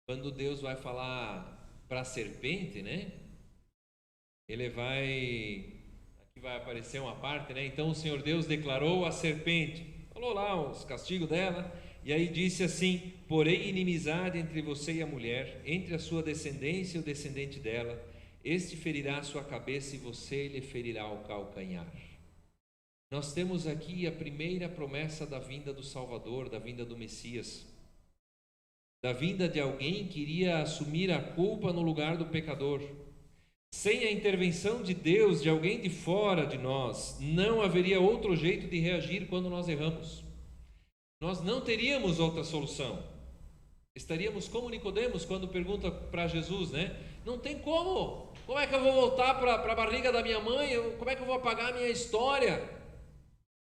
quando Deus vai falar para a serpente, né? Ele vai... Aqui vai aparecer uma parte, né? Então o Senhor Deus declarou à serpente, falou lá os castigos dela, e aí disse assim: porém inimizade entre você e a mulher, entre a sua descendência e o descendente dela, este ferirá a sua cabeça e você lhe ferirá o calcanhar. Nós temos aqui a primeira promessa da vinda do Salvador, da vinda do Messias, da vinda de alguém que iria assumir a culpa no lugar do pecador. Sem a intervenção de Deus, de alguém de fora de nós, não haveria outro jeito de reagir quando nós erramos. Nós não teríamos outra solução. Estaríamos como Nicodemos quando pergunta para Jesus, né? Não tem como. Como é que eu vou voltar para a barriga da minha mãe? Como é que eu vou apagar a minha história?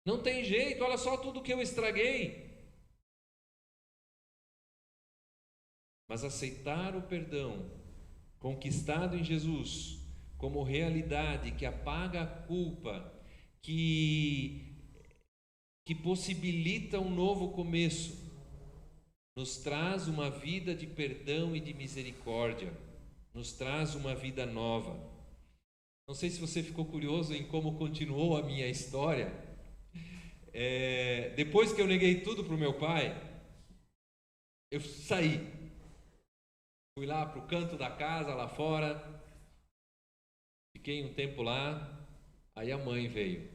Não tem jeito, olha só tudo que eu estraguei. Mas aceitar o perdão conquistado em Jesus como realidade que apaga a culpa, que possibilita um novo começo, nos traz uma vida de perdão e de misericórdia, nos traz uma vida nova. Não sei se você ficou curioso em como continuou a minha história. Depois que eu neguei tudo para o meu pai, eu saí, fui lá para o canto da casa, lá fora, fiquei um tempo lá, aí a mãe veio.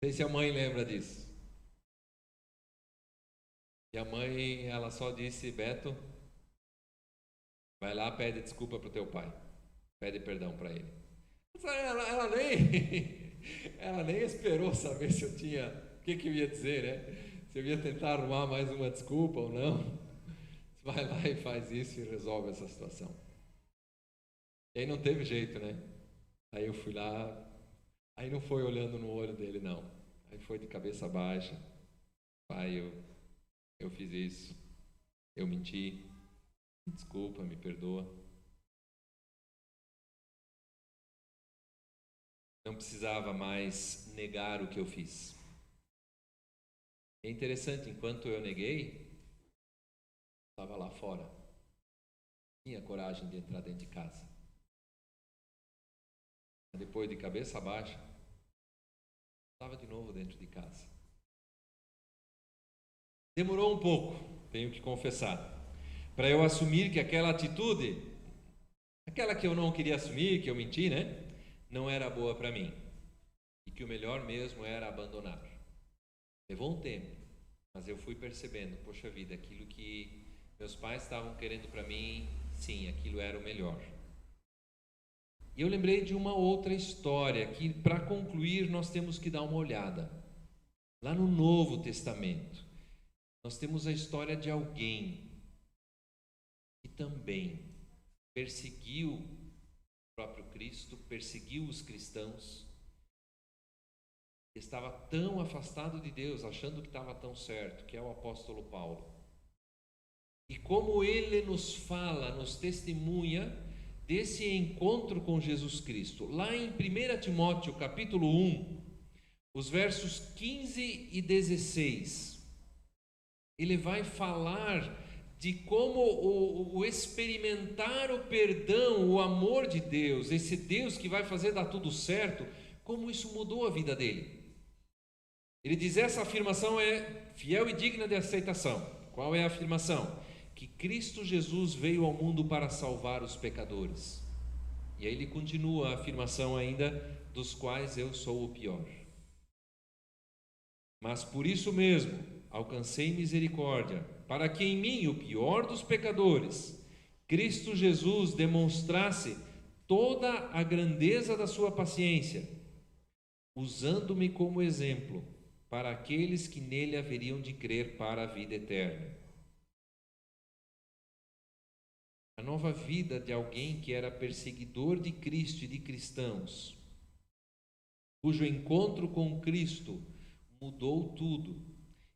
Não sei se a mãe lembra disso. E a mãe, ela só disse: Beto, vai lá, pede desculpa para o teu pai, pede perdão para ele. Ela nem esperou saber se eu tinha, o que eu ia dizer, né? Se eu ia tentar arrumar mais uma desculpa ou não. Vai lá e faz isso e resolve essa situação. E aí não teve jeito, né? Aí eu fui lá, aí não foi olhando no olho dele, não. Aí foi de cabeça baixa. Pai, eu fiz isso, eu menti, desculpa, me perdoa. Não precisava mais negar o que eu fiz. É interessante, enquanto eu neguei, estava lá fora, não tinha coragem de entrar dentro de casa. Depois, de cabeça baixa, estava de novo dentro de casa. Demorou um pouco, tenho que confessar, para eu assumir que aquela atitude, aquela que eu não queria assumir, que eu menti, né, não era boa para mim, e que o melhor mesmo era abandonar. Levou um tempo, mas eu fui percebendo, poxa vida, aquilo que meus pais estavam querendo para mim, sim, aquilo era o melhor. E eu lembrei de uma outra história que, para concluir, nós temos que dar uma olhada. Lá no Novo Testamento, nós temos a história de alguém que também perseguiu o próprio Cristo, perseguiu os cristãos, estava tão afastado de Deus, achando que estava tão certo, que é o apóstolo Paulo. E como ele nos fala, nos testemunha desse encontro com Jesus Cristo. Lá em 1 Timóteo capítulo 1, os versos 15 e 16, ele vai falar de como o experimentar o perdão, o amor de Deus, esse Deus que vai fazer dar tudo certo, como isso mudou a vida dele. Ele diz: essa afirmação é fiel e digna de aceitação. Qual é a afirmação? Que Cristo Jesus veio ao mundo para salvar os pecadores. E aí ele continua a afirmação ainda: dos quais eu sou o pior. Mas por isso mesmo alcancei misericórdia, para que em mim, o pior dos pecadores, Cristo Jesus demonstrasse toda a grandeza da sua paciência, usando-me como exemplo para aqueles que nele haveriam de crer para a vida eterna. A nova vida de alguém que era perseguidor de Cristo e de cristãos, cujo encontro com Cristo mudou tudo,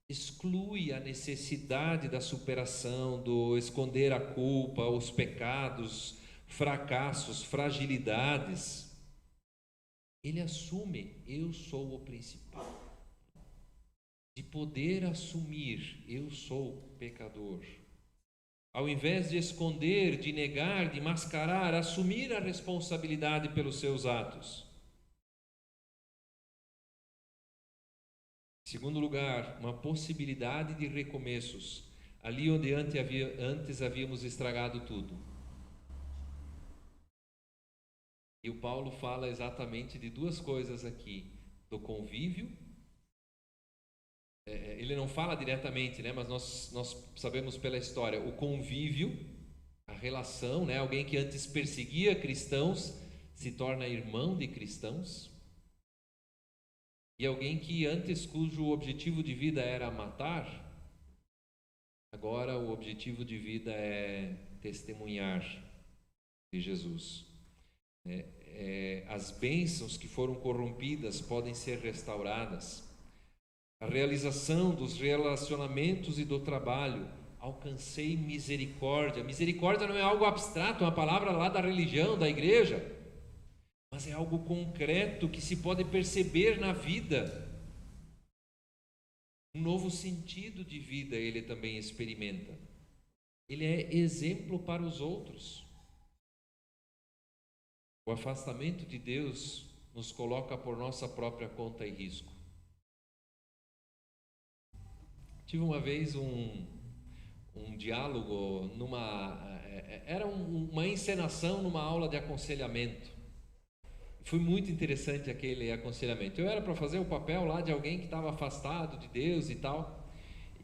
exclui a necessidade da superação, do esconder a culpa, os pecados, fracassos, fragilidades. Ele assume: eu sou o principal. De poder assumir: eu sou pecador. Ao invés de esconder, de negar, de mascarar, assumir a responsabilidade pelos seus atos. Em segundo lugar, uma possibilidade de recomeços, ali onde antes havíamos estragado tudo. E o Paulo fala exatamente de duas coisas aqui: do convívio. Ele não fala diretamente, né? Mas nós sabemos pela história o convívio, a relação, né? Alguém que antes perseguia cristãos se torna irmão de cristãos. E alguém que antes, cujo objetivo de vida era matar, agora o objetivo de vida é testemunhar de Jesus. As bênçãos que foram corrompidas podem ser restauradas. A realização dos relacionamentos e do trabalho. Alcancei misericórdia. Misericórdia não é algo abstrato, é uma palavra lá da religião, da igreja, mas é algo concreto que se pode perceber na vida. Um novo sentido de vida ele também experimenta. Ele é exemplo para os outros. O afastamento de Deus nos coloca por nossa própria conta e risco. Tive uma vez um diálogo era uma encenação numa aula de aconselhamento. Foi muito interessante aquele aconselhamento. Eu era para fazer o papel lá de alguém que estava afastado de Deus e tal.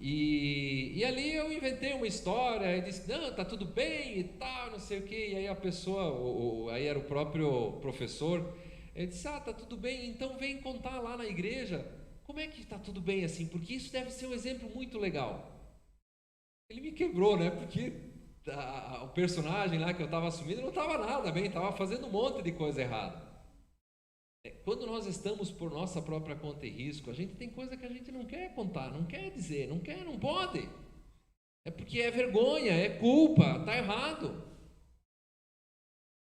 E ali eu inventei uma história e disse: não, tá tudo bem e tal, não sei o quê. E aí a pessoa, aí era o próprio professor, ele disse: tá tudo bem, então vem contar lá na igreja como é que está tudo bem assim, porque isso deve ser um exemplo muito legal. Ele me quebrou, né? Porque o personagem lá que eu estava assumindo não estava nada bem, estava fazendo um monte de coisa errada. Quando nós estamos por nossa própria conta e risco, a gente tem coisa que a gente não quer contar, não quer dizer, não quer, não pode. É porque é vergonha, é culpa, está errado.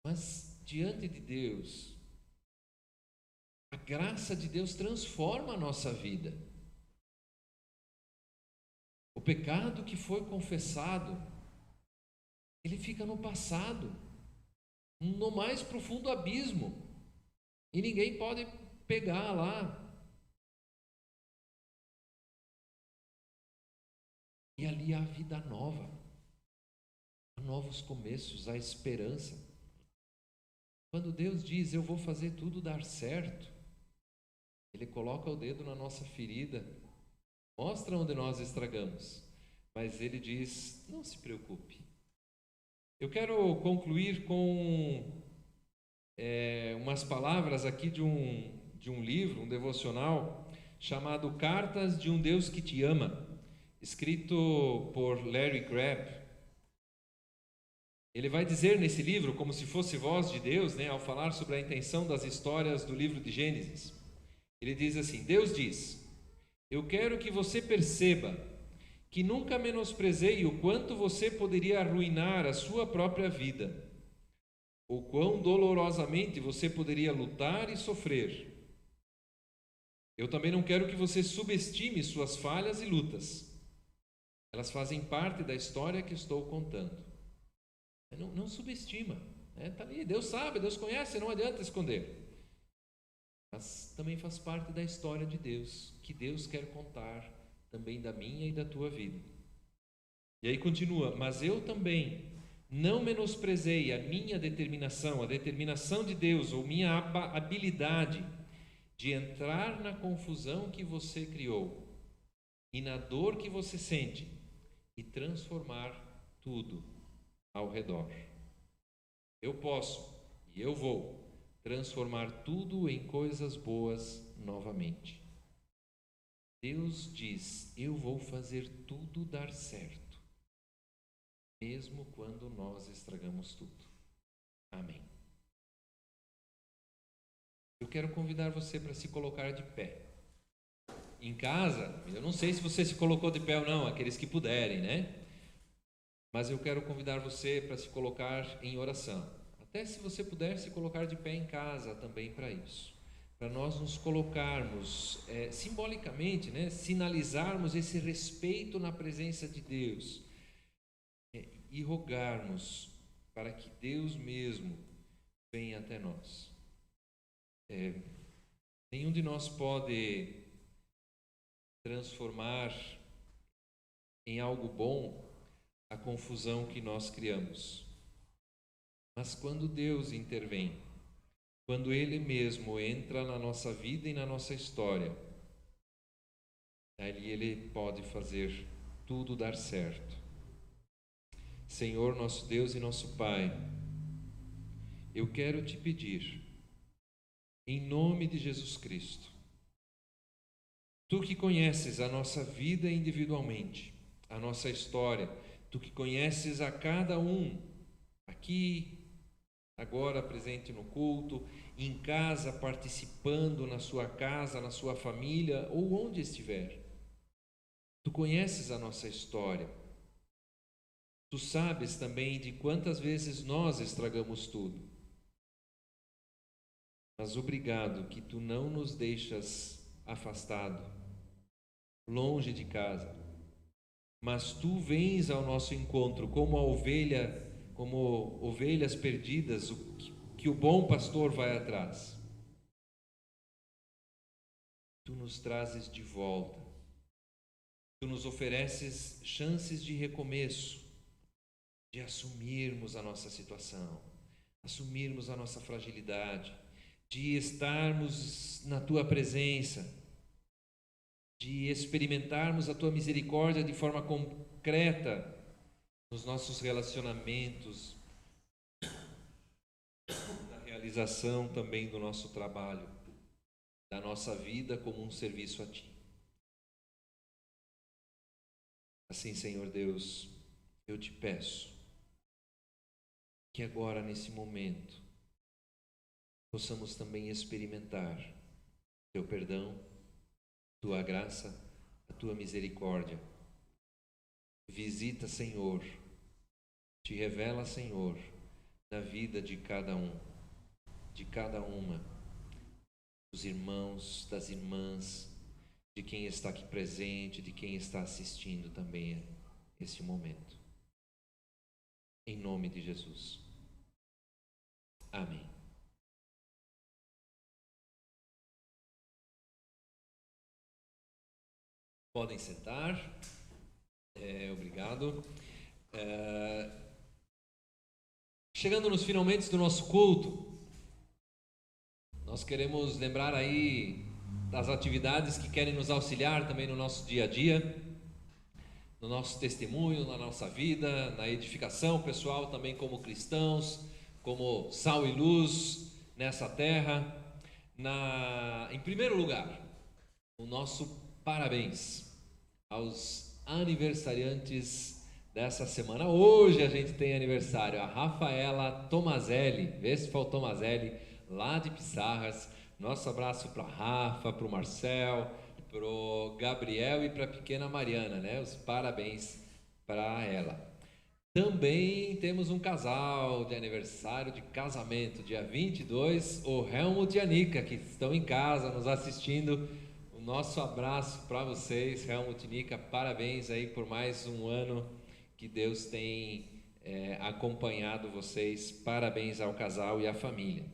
Mas diante de Deus, a graça de Deus transforma a nossa vida. O pecado que foi confessado, ele fica no passado, no mais profundo abismo, e ninguém pode pegar lá. E ali há vida nova, há novos começos, há esperança. Quando Deus diz: eu vou fazer tudo dar certo, Ele coloca o dedo na nossa ferida, mostra onde nós estragamos, mas Ele diz: não se preocupe. Eu quero concluir com umas palavras aqui de um livro, um devocional, chamado Cartas de um Deus que Te Ama, escrito por Larry Crabb. Ele vai dizer nesse livro, como se fosse voz de Deus, né, ao falar sobre a intenção das histórias do livro de Gênesis. Ele diz assim: Deus diz: eu quero que você perceba que nunca menosprezei o quanto você poderia arruinar a sua própria vida, ou quão dolorosamente você poderia lutar e sofrer. Eu também não quero que você subestime suas falhas e lutas. Elas fazem parte da história que estou contando. Não subestima, né? Tá ali, Deus sabe, Deus conhece, não adianta esconder. Mas também faz parte da história de Deus, que Deus quer contar também da minha e da tua vida. E aí continua: mas eu também não menosprezei a minha determinação, a determinação de Deus, ou minha habilidade de entrar na confusão que você criou e na dor que você sente e transformar tudo ao redor. Eu posso e eu vou transformar tudo em coisas boas novamente. Deus diz: eu vou fazer tudo dar certo, mesmo quando nós estragamos tudo. Amém. Eu quero convidar você para se colocar de pé. Em casa, eu não sei se você se colocou de pé ou não, aqueles que puderem, né? Mas eu quero convidar você para se colocar em oração. Até se você puder se colocar de pé em casa também para isso. Para nós nos colocarmos simbolicamente, né? Sinalizarmos esse respeito na presença de Deus. E rogarmos para que Deus mesmo venha até nós. Nenhum de nós pode transformar em algo bom a confusão que nós criamos. Mas quando Deus intervém, quando Ele mesmo entra na nossa vida e na nossa história, ali Ele pode fazer tudo dar certo. Senhor, nosso Deus e nosso Pai, eu quero te pedir, em nome de Jesus Cristo, Tu que conheces a nossa vida individualmente, a nossa história, Tu que conheces a cada um, aqui, agora presente no culto, em casa, participando na sua casa, na sua família ou onde estiver. Tu conheces a nossa história. Tu sabes também de quantas vezes nós estragamos tudo. Mas obrigado que Tu não nos deixas afastado, longe de casa, mas Tu vens ao nosso encontro como ovelhas perdidas, que o bom pastor vai atrás. Tu nos trazes de volta, Tu nos ofereces chances de recomeço, de assumirmos a nossa situação, assumirmos a nossa fragilidade, de estarmos na Tua presença, de experimentarmos a Tua misericórdia de forma concreta nos nossos relacionamentos, na realização também do nosso trabalho, da nossa vida como um serviço a Ti. Assim, Senhor Deus, eu Te peço que agora, nesse momento, possamos também experimentar Teu perdão, Tua graça, a Tua misericórdia. Visita, Senhor, Te revela, Senhor, na vida de cada um, de cada uma, dos irmãos, das irmãs, de quem está aqui presente, de quem está assistindo também esse momento. Em nome de Jesus. Amém. Podem sentar. Obrigado. Chegando nos finalmente do nosso culto, nós queremos lembrar aí das atividades que querem nos auxiliar também no nosso dia a dia, no nosso testemunho, na nossa vida, na edificação pessoal também como cristãos, como sal e luz nessa terra. Em primeiro lugar, o nosso parabéns aos aniversariantes dessa semana. Hoje a gente tem aniversário, a Rafaela Tomazelli, Vespal Tomazelli, lá de Pissarras. Nosso abraço para a Rafa, para o Marcel, para o Gabriel e para a pequena Mariana, né? Os parabéns para ela. Também temos um casal de aniversário de casamento, dia 22, o Helmut e a Nica, que estão em casa nos assistindo. nosso abraço para vocês, Helmut e Nica, parabéns aí por mais um ano que Deus tem acompanhado vocês, parabéns ao casal e à família.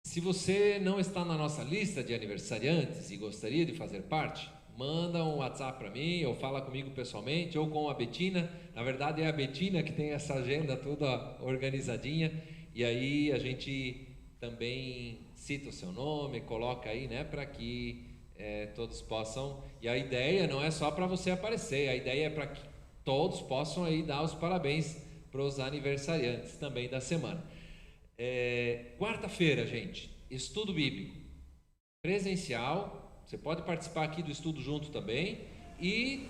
Se você não está na nossa lista de aniversariantes e gostaria de fazer parte, manda um WhatsApp para mim, ou fala comigo pessoalmente, ou com a Betina. Na verdade é a Betina que tem essa agenda toda organizadinha, e aí a gente também cita o seu nome, coloca aí, né, para que todos possam. E a ideia não é só para você aparecer, a ideia é para que todos possam aí dar os parabéns para os aniversariantes também da semana. Quarta-feira, gente, estudo bíblico presencial. Você pode participar aqui do estudo junto também e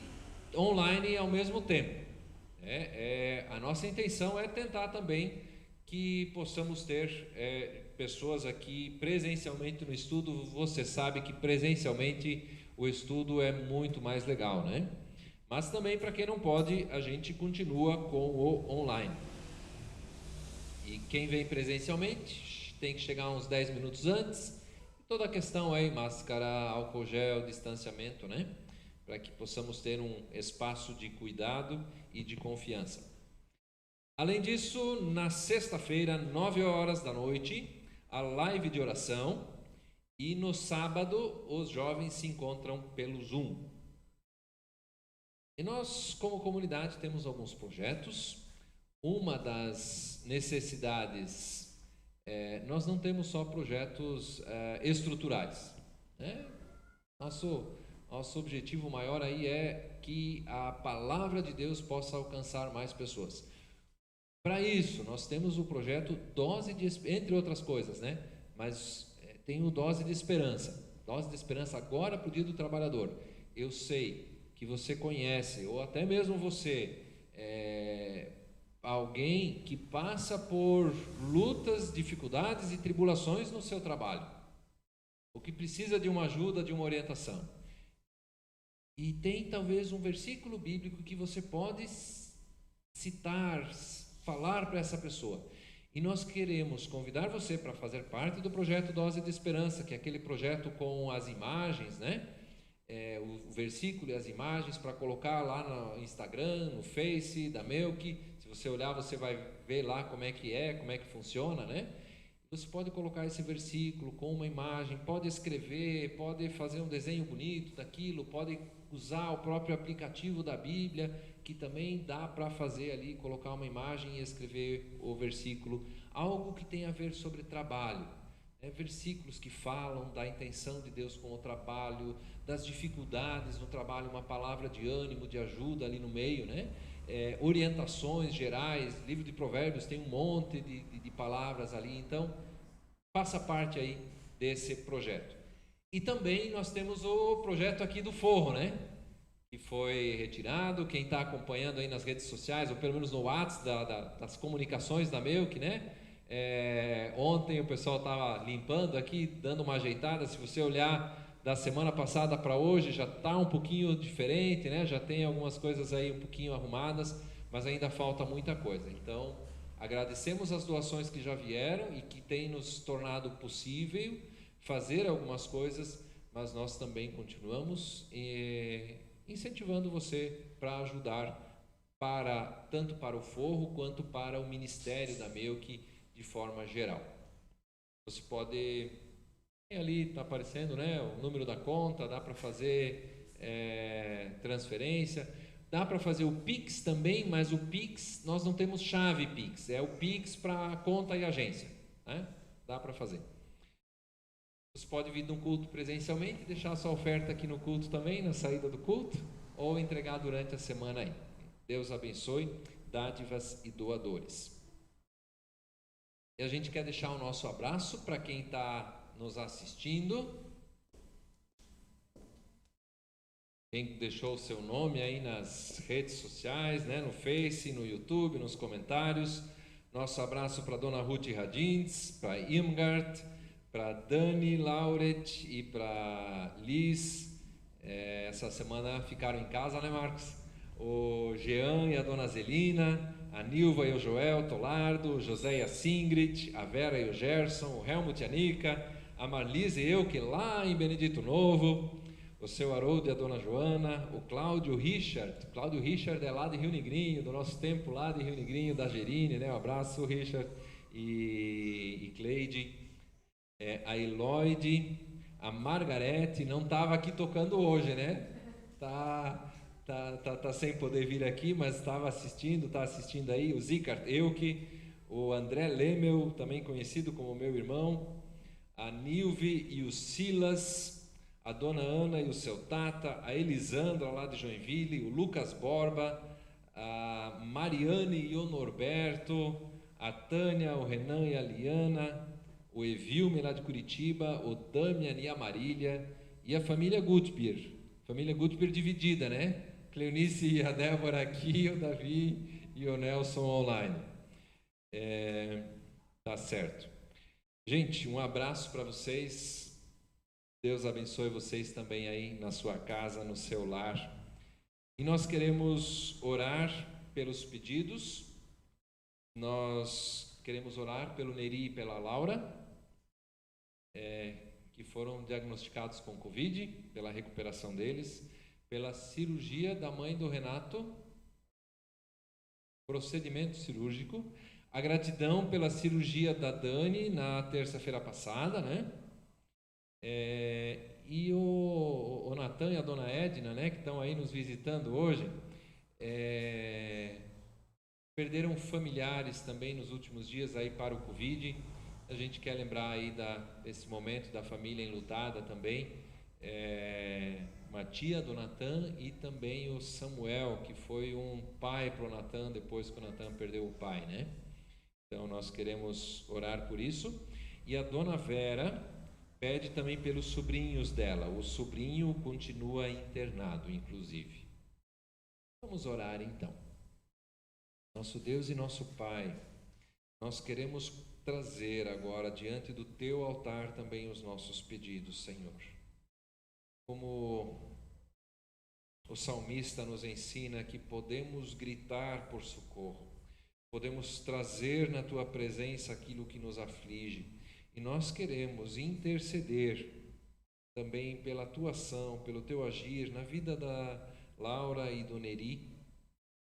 online ao mesmo tempo. A nossa intenção é tentar também que possamos ter pessoas aqui presencialmente no estudo. Você sabe que presencialmente o estudo é muito mais legal, né? Mas também para quem não pode, a gente continua com o online. E quem vem presencialmente tem que chegar uns 10 minutos antes. Toda a questão aí, máscara, álcool gel, distanciamento, né? Para que possamos ter um espaço de cuidado e de confiança. Além disso, na sexta-feira, 9 horas da noite, a live de oração. E no sábado, os jovens se encontram pelo Zoom. E nós, como comunidade, temos alguns projetos. Uma das necessidades, nós não temos só projetos estruturais, né? Nosso objetivo maior aí é que a palavra de Deus possa alcançar mais pessoas. Para isso, nós temos o projeto Dose de Esperança, entre outras coisas, né? Mas tem o Dose de Esperança. Dose de Esperança agora para o Dia do Trabalhador. Eu sei que você conhece, ou até mesmo você, alguém que passa por lutas, dificuldades e tribulações no seu trabalho, ou que precisa de uma ajuda, de uma orientação. E tem talvez um versículo bíblico que você pode citar, falar para essa pessoa. E nós queremos convidar você para fazer parte do projeto Dose de Esperança, que é aquele projeto com as imagens, né? O versículo e as imagens para colocar lá no Instagram, no Face da Melk. Se você olhar, você vai ver lá como é que funciona, né? Você pode colocar esse versículo com uma imagem, pode escrever, pode fazer um desenho bonito daquilo, pode usar o próprio aplicativo da Bíblia, que também dá para fazer ali, colocar uma imagem e escrever o versículo. Algo que tem a ver sobre trabalho, versículos que falam da intenção de Deus com o trabalho, das dificuldades no trabalho, uma palavra de ânimo, de ajuda ali no meio, né? Orientações gerais. Livro de Provérbios tem um monte de palavras ali. Então faça parte aí desse projeto. E também nós temos o projeto aqui do forro, né? Que foi retirado. Quem está acompanhando aí nas redes sociais, ou pelo menos no WhatsApp das comunicações da Melk, né? Ontem o pessoal estava limpando aqui, dando uma ajeitada. Se você olhar da semana passada para hoje, já está um pouquinho diferente, né? Já tem algumas coisas aí um pouquinho arrumadas, mas ainda falta muita coisa. Então agradecemos as doações que já vieram e que tem nos tornado possível fazer algumas coisas, mas nós também continuamos incentivando você para ajudar tanto para o forro quanto para o ministério da Melk de forma geral. Você pode, ali está aparecendo, né, o número da conta, dá para fazer transferência, dá para fazer o Pix também, mas o Pix, nós não temos chave Pix, é o Pix para conta e agência, né? Dá para fazer. Você pode vir num culto presencialmente, deixar a sua oferta aqui no culto também, na saída do culto, ou entregar durante a semana aí. Deus abençoe, dádivas e doadores. E a gente quer deixar o nosso abraço para quem está nos assistindo. Quem deixou o seu nome aí nas redes sociais, né, no Face, no YouTube, nos comentários. Nosso abraço para Dona Ruth Radins, para Irmgard, para Dani Lauret e para Liz. Essa semana ficaram em casa, né, Marcos? O Jean e a Dona Zelina, a Nilva e o Joel Tolardo, o José e a Singrid, a Vera e o Gerson, o Helmut e a Nica, a Marlise Euque lá em Benedito Novo, o seu Haroldo e a dona Joana, o Cláudio Richard é lá de Rio Negrinho, do nosso tempo lá de Rio Negrinho, da Gerine, né? Um abraço, Richard e Cleide, a Eloide, a Margarete, não estava aqui tocando hoje, né? Tá sem poder vir aqui, mas está assistindo aí, o Zicart Euque, o André Lemel, também conhecido como meu irmão, a Nilve e o Silas, a dona Ana e o seu Tata, a Elisandra lá de Joinville, o Lucas Borba, a Mariane e o Norberto, a Tânia, o Renan e a Liana, o Evilme lá de Curitiba, o Damian e a Marília, e a família Gutbier dividida, né? Cleonice e a Débora aqui, o Davi e o Nelson online. Tá certo. Gente, um abraço para vocês. Deus abençoe vocês também aí na sua casa, no seu lar. E nós queremos orar pelos pedidos. Nós queremos orar pelo Neri e pela Laura, que foram diagnosticados com Covid, pela recuperação deles, pela cirurgia da mãe do Renato, procedimento cirúrgico, a gratidão pela cirurgia da Dani na terça-feira passada, né? E o Natan e a dona Edna, né, que estão aí nos visitando hoje, perderam familiares também nos últimos dias aí para o Covid. A gente quer lembrar aí desse momento da família enlutada também, uma tia do Natan e também o Samuel, que foi um pai para o Natan depois que o Natan perdeu o pai, né? Então nós queremos orar por isso. E a dona Vera pede também pelos sobrinhos dela. O sobrinho continua internado, inclusive. Vamos orar então. Nosso Deus e nosso Pai, nós queremos trazer agora diante do Teu altar também os nossos pedidos, Senhor. Como o salmista nos ensina que podemos gritar por socorro, podemos trazer na Tua presença aquilo que nos aflige, e nós queremos interceder também pela Tua ação, pelo Teu agir na vida da Laura e do Neri,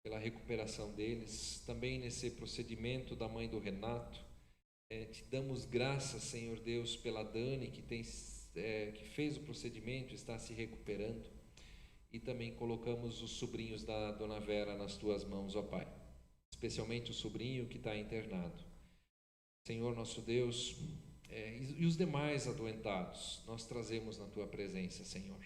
pela recuperação deles, também nesse procedimento da mãe do Renato. Te damos graças, Senhor Deus, pela Dani que fez o procedimento, está se recuperando, e também colocamos os sobrinhos da dona Vera nas Tuas mãos, ó Pai, especialmente o sobrinho que está internado. Senhor nosso Deus, e os demais adoentados, nós trazemos na Tua presença, Senhor.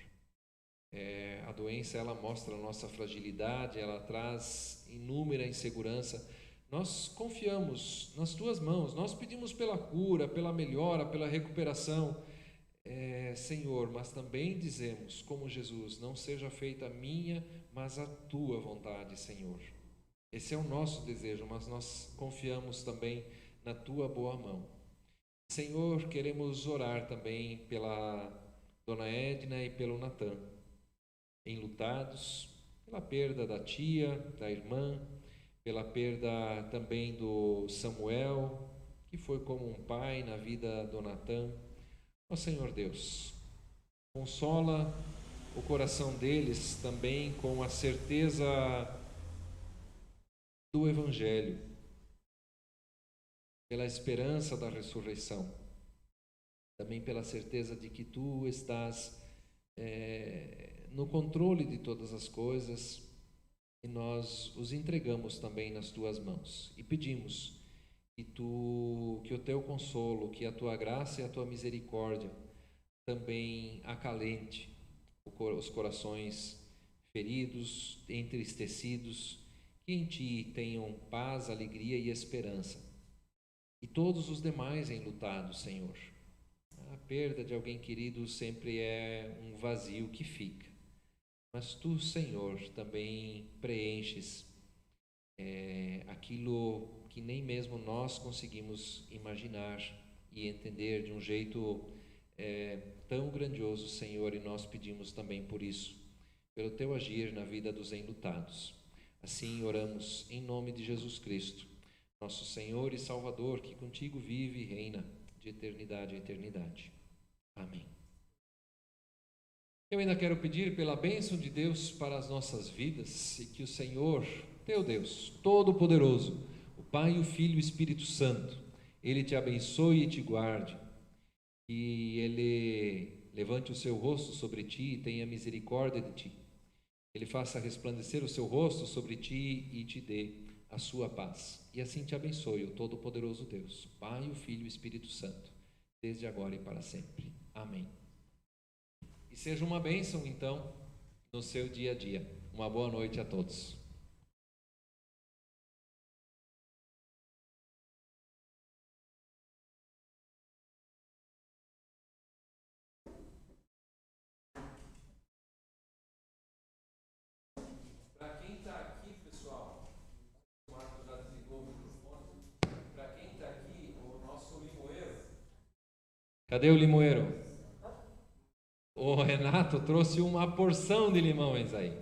A doença, ela mostra a nossa fragilidade, ela traz inúmera insegurança. Nós confiamos nas Tuas mãos, nós pedimos pela cura, pela melhora, pela recuperação, Senhor, mas também dizemos, como Jesus, não seja feita a minha, mas a Tua vontade, Senhor. Esse é o nosso desejo, mas nós confiamos também na Tua boa mão. Senhor, queremos orar também pela dona Edna e pelo Natan, enlutados pela perda da tia, da irmã, pela perda também do Samuel, que foi como um pai na vida do Natan. Ó Senhor Deus, consola o coração deles também com a certeza do Evangelho, pela esperança da ressurreição, também pela certeza de que Tu estás no controle de todas as coisas, e nós os entregamos também nas Tuas mãos e pedimos que o Teu consolo, que a Tua graça e a Tua misericórdia também acalente os corações feridos, entristecidos, que em Ti tenham paz, alegria e esperança, e todos os demais enlutados, Senhor. A perda de alguém querido sempre é um vazio que fica, mas Tu, Senhor, também preenches aquilo que nem mesmo nós conseguimos imaginar e entender de um jeito tão grandioso, Senhor, e nós pedimos também por isso, pelo Teu agir na vida dos enlutados. Assim oramos em nome de Jesus Cristo, nosso Senhor e Salvador, que contigo vive e reina de eternidade a eternidade. Amém. Eu ainda quero pedir pela bênção de Deus para as nossas vidas e que o Senhor, teu Deus, Todo-Poderoso, o Pai, o Filho e o Espírito Santo, Ele te abençoe e te guarde, e Ele levante o seu rosto sobre ti e tenha misericórdia de ti. Ele faça resplandecer o seu rosto sobre ti e te dê a sua paz. E assim te abençoe o Todo-Poderoso Deus, o Pai, o Filho e o Espírito Santo, desde agora e para sempre. Amém. E seja uma bênção, então, no seu dia a dia. Uma boa noite a todos. Para quem está aqui, pessoal, o Marcos já desligou o microfone. Para quem está aqui, o nosso limoeiro. Cadê o limoeiro? O Renato trouxe uma porção de limões aí.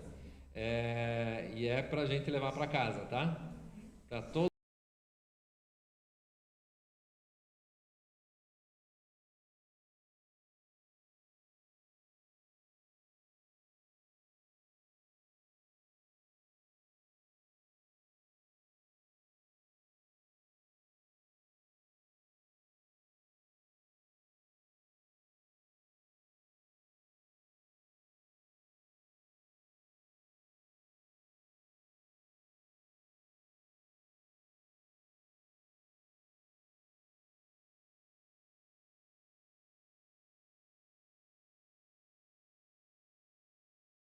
E é para a gente levar para casa, tá? Para todos.